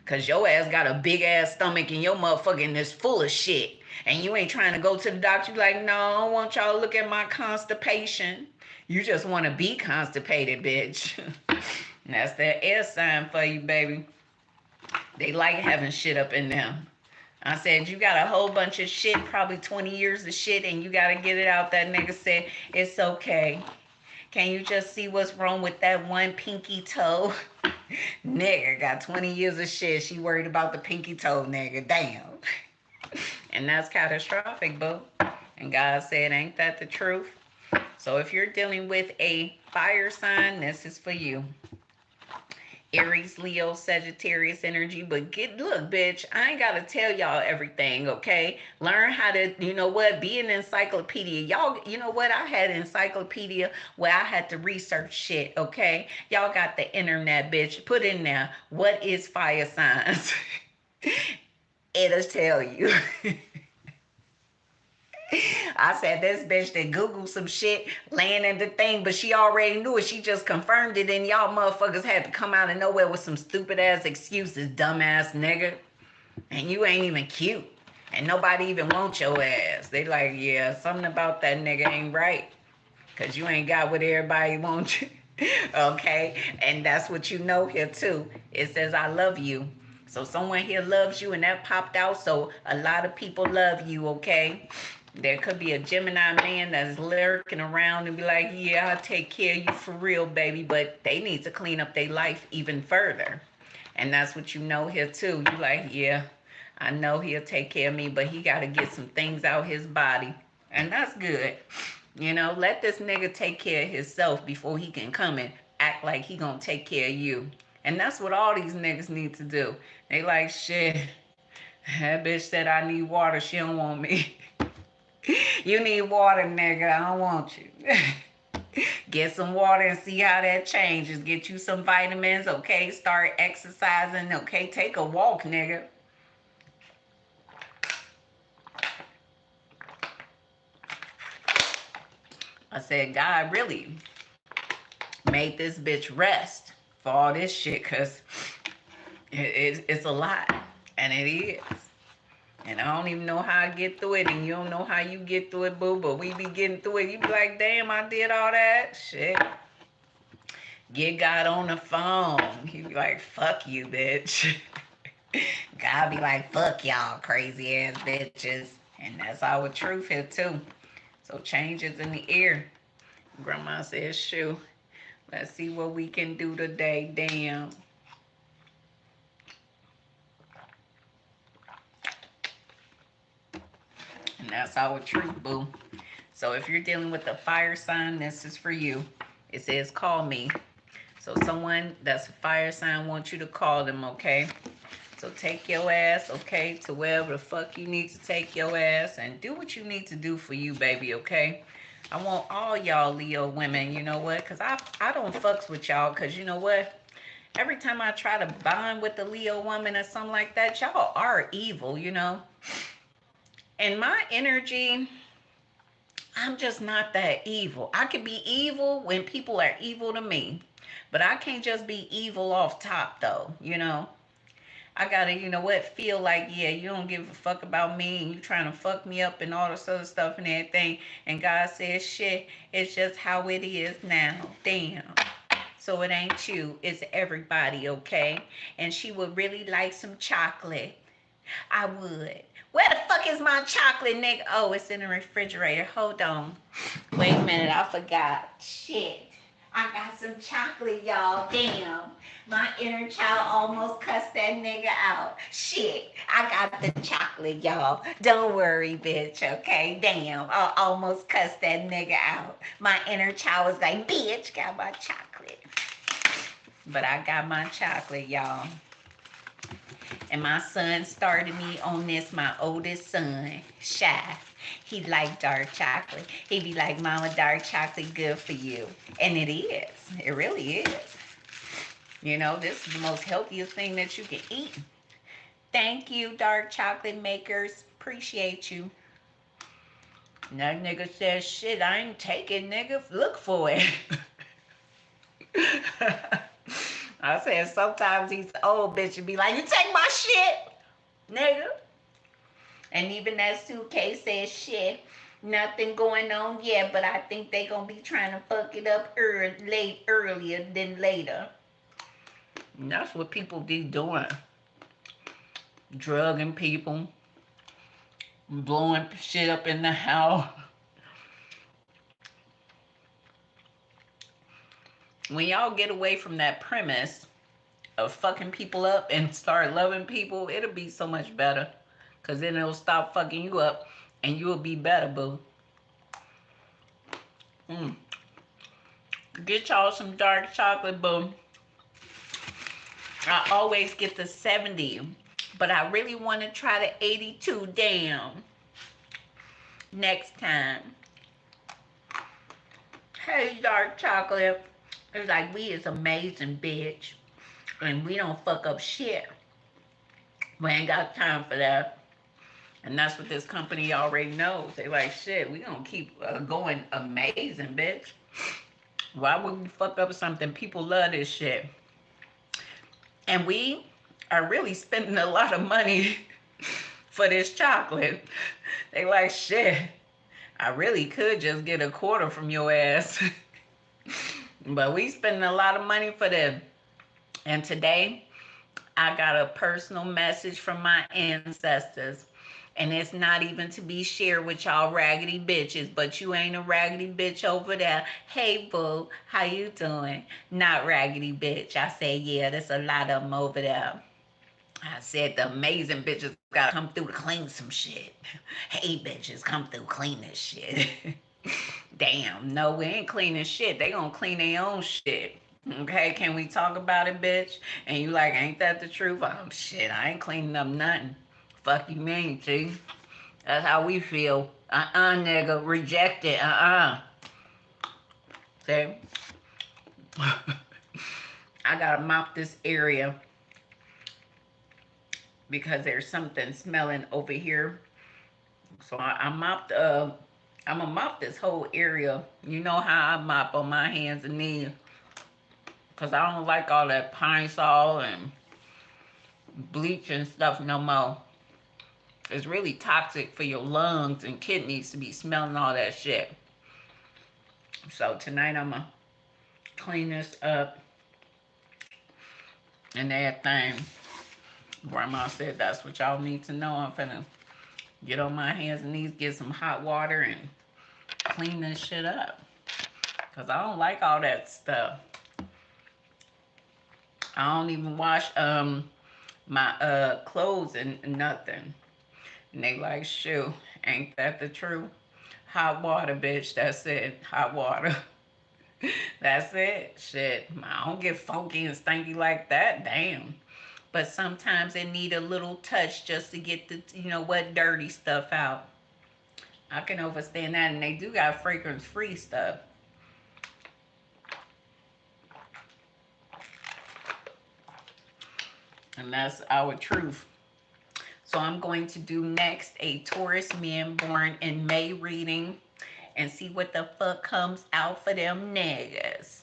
Because your ass got a big-ass stomach and your motherfucking is full of shit. And you ain't trying to go to the doctor. You like, no, I don't want y'all to look at my constipation. You just want to be constipated, bitch. And that's that air sign for you, baby. They like having shit up in them. I said, you got a whole bunch of shit, probably 20 years of shit, and you got to get it out. That nigga said, it's okay. Can you just see what's wrong with that one pinky toe? Nigga got 20 years of shit. She worried about the pinky toe, nigga. Damn. And that's catastrophic, boo. And God said, ain't that the truth? So if you're dealing with a fire sign, this is for you. Aries, Leo, Sagittarius energy. But look, bitch, I ain't got to tell y'all everything, okay? Learn how to, you know what, be an encyclopedia. Y'all, you know what? I had an encyclopedia where I had to research shit, okay? Y'all got the internet, bitch. Put in there, what is fire signs? It'll tell you. I said, this bitch that Googled some shit laying in the thing, but she already knew it. She just confirmed it, and y'all motherfuckers had to come out of nowhere with some stupid ass excuses, dumbass nigga. And you ain't even cute. And nobody even wants your ass. They like, yeah, something about that nigga ain't right. Because you ain't got what everybody wants you. Okay? And that's what you know here too. It says, I love you. So someone here loves you and that popped out. So a lot of people love you, okay? There could be a Gemini man that's lurking around and be like, yeah, I'll take care of you for real, baby. But they need to clean up their life even further. And that's what you know here too. You like, yeah, I know he'll take care of me, but he got to get some things out his body. And that's good. You know, let this nigga take care of himself before he can come and act like he gonna take care of you. And that's what all these niggas need to do. They like, shit, that bitch said I need water. She don't want me. You need water, nigga. I don't want you. Get some water and see how that changes. Get you some vitamins, okay? Start exercising, okay? Take a walk, nigga. I said, God really made this bitch rest for all this shit, because it's a lot. And it is. And I don't even know how I get through it, and you don't know how you get through it, boo, but we be getting through it. You be like, damn, I did all that shit. Get God on the phone. He be like, fuck you, bitch. God be like, fuck y'all crazy ass bitches. And that's our truth here too. So change is in the air. Grandma says, shoo. Let's see what we can do today. Damn. And that's our truth, boo. So if you're dealing with a fire sign, this is for you. It says, call me. So someone that's a fire sign wants you to call them, okay? So take your ass, okay, to wherever the fuck you need to take your ass and do what you need to do for you, baby, okay? I want all y'all Leo women, you know what? Because I don't fucks with y'all, because you know what? Every time I try to bond with a Leo woman or something like that, y'all are evil, you know? And my energy, I'm just not that evil. I can be evil when people are evil to me. But I can't just be evil off top, though, you know? I gotta, you know what, feel like, yeah, you don't give a fuck about me and you trying to fuck me up and all this other stuff and everything. And God says, shit, it's just how it is now. Damn. So it ain't you, it's everybody, okay? And she would really like some chocolate. I would. Where the fuck is my chocolate, nigga? Oh, it's in the refrigerator. Hold on. Wait a minute, I forgot. Shit. I got some chocolate, y'all. Damn. My inner child almost cussed that nigga out. Shit. I got the chocolate, y'all. Don't worry, bitch, okay? Damn. I almost cussed that nigga out. My inner child was like, bitch, got my chocolate. But I got my chocolate, y'all. And my son started me on this, my oldest son, Shy. He like dark chocolate. He be like, Mama, dark chocolate good for you. And it is. It really is. You know, this is the most healthiest thing that you can eat. Thank you, dark chocolate makers. Appreciate you. And that nigga says, shit, I ain't taking, nigga. Look for it. I said, sometimes these old bitches be like, you take my shit, nigga. And even that suitcase says, shit, nothing going on yet, but I think they gonna be trying to fuck it up earlier than later. And that's what people be doing. Drugging people, blowing shit up in the house. When y'all get away from that premise of fucking people up and start loving people, it'll be so much better. Because then it'll stop fucking you up and you'll be better, boo. Get y'all some dark chocolate, boo. I always get the 70, but I really want to try the 82 down next time. Hey, dark chocolate. It's like, we is amazing, bitch. And we don't fuck up shit. We ain't got time for that. And that's what this company already knows. They like, shit, we gonna keep going amazing, bitch. Why would we fuck up something? People love this shit. And we are really spending a lot of money for this chocolate. They like, shit, I really could just get a quarter from your ass. But we spending a lot of money for them. And today, I got a personal message from my ancestors. And it's not even to be shared with y'all raggedy bitches, but you ain't a raggedy bitch over there. Hey, boo, how you doing? Not raggedy bitch. I say, yeah, there's a lot of them over there. I said the amazing bitches gotta come through to clean some shit. Hey, bitches, come through, clean this shit. Damn, no, we ain't cleaning shit. They gonna clean their own shit. Okay, can we talk about it, bitch? And you like, ain't that the truth? Shit, I ain't cleaning up nothing. Fuck you mean, G? That's how we feel. Nigga, reject it. See? I gotta mop this area because there's something smelling over here. So I'm gonna mop this whole area. You know how I mop on my hands and knees. Because I don't like all that pine sol and bleach and stuff no more. It's really toxic for your lungs and kidneys to be smelling all that shit. So tonight I'm gonna clean this up. And that thing, Grandma said that's what y'all need to know. I'm finna get on my hands and knees, get some hot water and clean this shit up. Because I don't like all that stuff. I don't even wash my clothes and nothing. And they like, shoot, ain't that the truth? Hot water, bitch, that's it. Hot water. That's it. Shit, I don't get funky and stanky like that. Damn. But sometimes they need a little touch just to get the, you know what, dirty stuff out. I can understand that. And they do got fragrance-free stuff. And that's our truth. So I'm going to do next a Taurus man born in May reading and see what the fuck comes out for them niggas.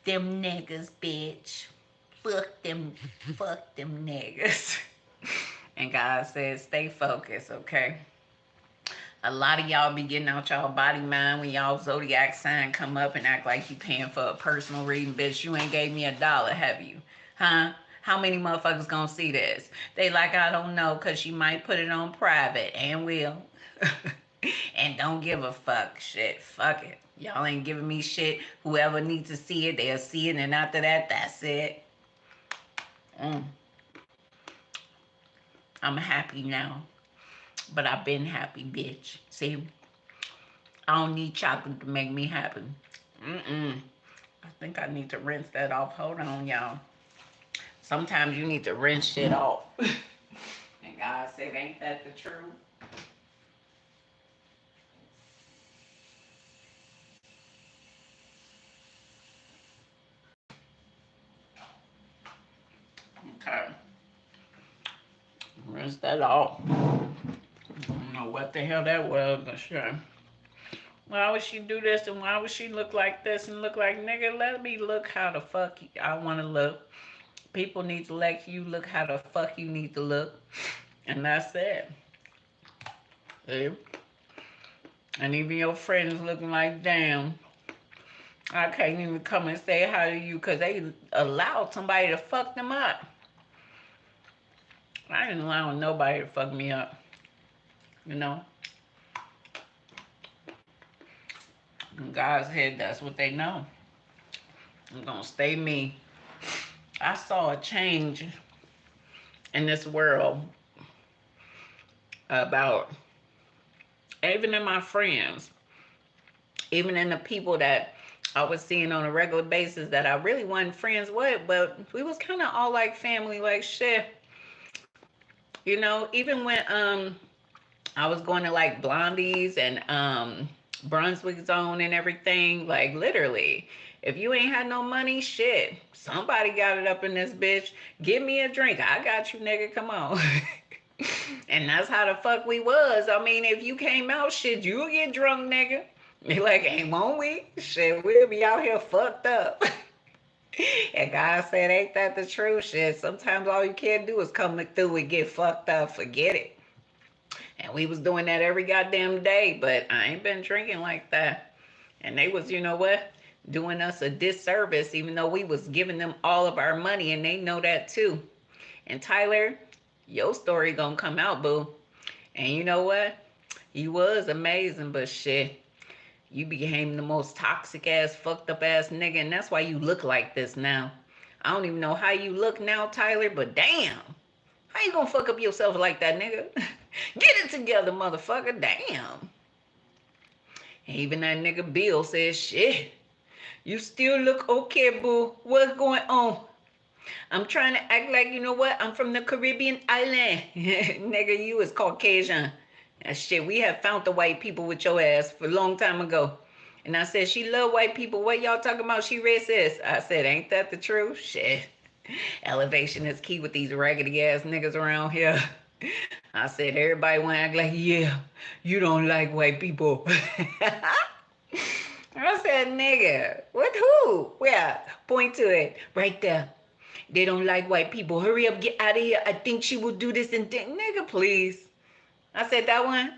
Them niggas, bitch. Fuck them niggas. And God says, stay focused, okay? A lot of y'all be getting out y'all body mind when y'all zodiac sign come up and act like you paying for a personal reading. Bitch, you ain't gave me $1, have you? Huh? How many motherfuckers gonna see this? They like, I don't know, because she might put it on private, and will. And don't give a fuck. Shit, fuck it. Y'all ain't giving me shit. Whoever needs to see it, they'll see it, and after that, that's it. I'm happy now. But I've been happy, bitch. See? I don't need chocolate to make me happy. I think I need to rinse that off. Hold on, y'all. Sometimes you need to rinse shit off. And God said, ain't that the truth? Okay. Rinse that off. I don't know what the hell that was, but sure. Why would she do this and why would she look like this and look like, nigga, let me look how the fuck I want to look. People need to let you look how the fuck you need to look. And that's it. See? And even your friends looking like, damn, I can't even come and say hi to you because they allowed somebody to fuck them up. I didn't allow nobody to fuck me up. You know? In God's head, that's what they know. I'm gonna stay me. I saw a change in this world about, even in my friends, even in the people that I was seeing on a regular basis that I really wasn't friends with, but we was kind of all like family, like shit. You know, even when I was going to like Blondie's and Brunswick Zone and everything, like literally, if you ain't had no money, shit, somebody got it up in this bitch. Give me a drink. I got you, nigga. Come on. And that's how the fuck we was. I mean, if you came out, shit, you'll get drunk, nigga. Be like, hey, won't we? Shit, we'll be out here fucked up. And God said, ain't that the truth? Shit, sometimes all you can do is come through and get fucked up. Forget it. And we was doing that every goddamn day, but I ain't been drinking like that. And they was, you know what, doing us a disservice, even though we was giving them all of our money, and they know that too. And Tyler, your story gonna come out, boo. And you know what? You was amazing, but shit, you became the most toxic ass, fucked up ass nigga, and that's why you look like this now. I don't even know how you look now, Tyler, but damn. How you gonna fuck up yourself like that, nigga? Get it together, motherfucker. Damn. And even that nigga Bill says, shit, you still look okay, boo. What's going on? I'm trying to act like, you know what? I'm from the Caribbean island. Nigga, you is Caucasian. That shit, we have found the white people with your ass for a long time ago. And I said, she love white people. What y'all talking about? She racist. I said, ain't that the truth? Shit. Elevation is key with these raggedy ass niggas around here. I said, everybody want to act like, yeah, you don't like white people. I said, nigga, what, who? Where? Point to it. Right there. They don't like white people. Hurry up, get out of here. I think she will do this and think. Nigga, please. I said, that one?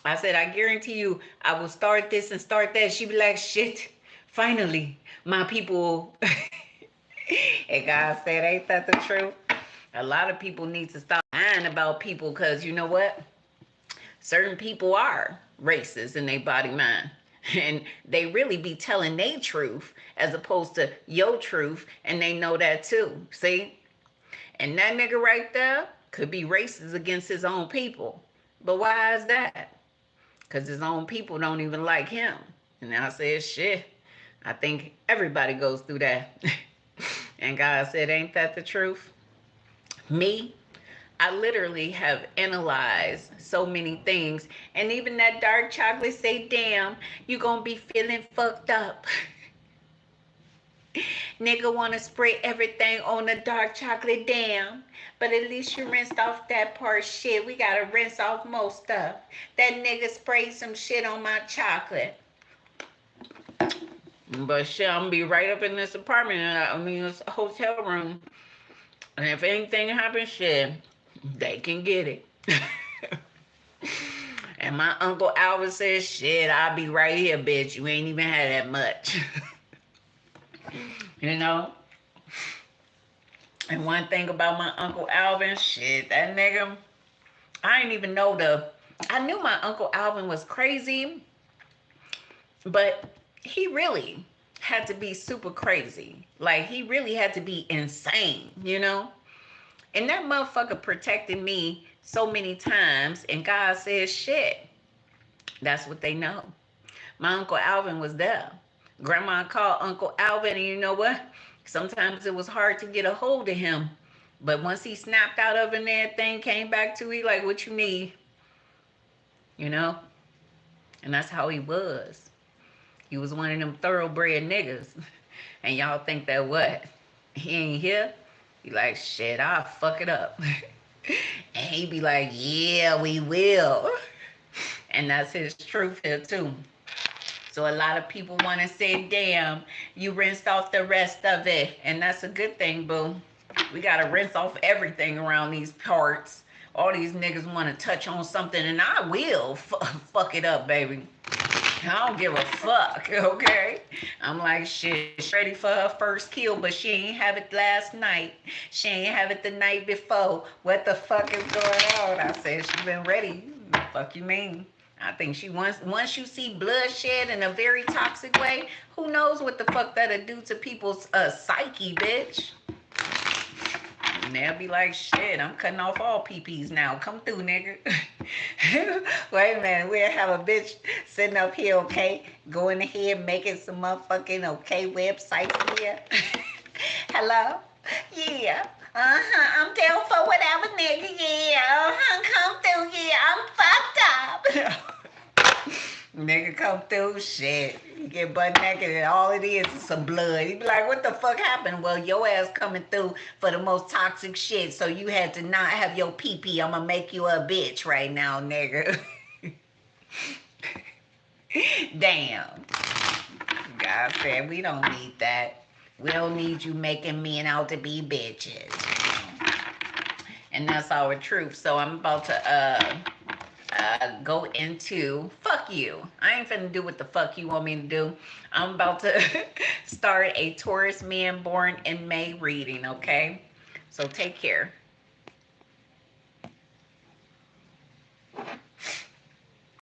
I said, I guarantee you, I will start this and start that. She be like, shit, finally, my people. And God said, ain't that the truth? A lot of people need to stop lying about people, because you know what? Certain people are racist in their body mind. And they really be telling their truth as opposed to your truth, and they know that too. See? And that nigga right there could be racist against his own people. But why is that? Because his own people don't even like him. And I said, shit, I think everybody goes through that. And God said, ain't that the truth? Me, I literally have analyzed so many things. And even that dark chocolate say, damn, you gonna be feeling fucked up. Nigga want to spray everything on the dark chocolate, damn. But at least you rinsed off that part. Shit, we gotta rinse off most stuff. That nigga sprayed some shit on my chocolate. But shit, I'm gonna be right up in this apartment. I mean, this hotel room. And if anything happens, shit, they can get it. And my Uncle Alvin says, shit, I'll be right here, bitch. You ain't even had that much. You know? And one thing about my Uncle Alvin, shit, that nigga, I didn't even know I knew my Uncle Alvin was crazy, but he really had to be super crazy. Like, he really had to be insane, you know? And that motherfucker protected me so many times, and God says, shit, that's what they know. My Uncle Alvin was there. Grandma called Uncle Alvin, and you know what? Sometimes it was hard to get a hold of him. But once he snapped out of it and everything, came back to me like, what you need? You know? And that's how he was. He was one of them thoroughbred niggas. And y'all think that what? He ain't here? He like, shit, I'll fuck it up. And he be like, yeah, we will. And that's his truth here too. So a lot of people want to say, damn, you rinsed off the rest of it. And that's a good thing, boo. We got to rinse off everything around these parts. All these niggas want to touch on something, and I will fuck it up, baby. I don't give a fuck, okay? I'm like, shit, she's ready for her first kill, but she ain't have it last night. She ain't have it the night before. What the fuck is going on? I said, she been ready. The fuck you mean? I think she once you see bloodshed in a very toxic way, who knows what the fuck that'll do to people's psyche, bitch. And they'll be like, shit, I'm cutting off all PPs now. Come through, nigga. Wait a minute, we'll have a bitch sitting up here, okay? Going ahead, making some motherfucking, okay, websites here. Hello? Yeah. I'm down for whatever, nigga. Yeah. Come through. Yeah, I'm fucked up. Nigga come through, shit. You get butt naked and all it is some blood. You be like, what the fuck happened? Well, your ass coming through for the most toxic shit, so you had to not have your pee-pee. I'm gonna make you a bitch right now, nigga. Damn. God said we don't need that. We don't need you making men out to be bitches. And that's our truth. So I'm about to go into fuck you. I ain't finna do what the fuck you want me to do. I'm about to start a Taurus man born in May reading, okay? So take care.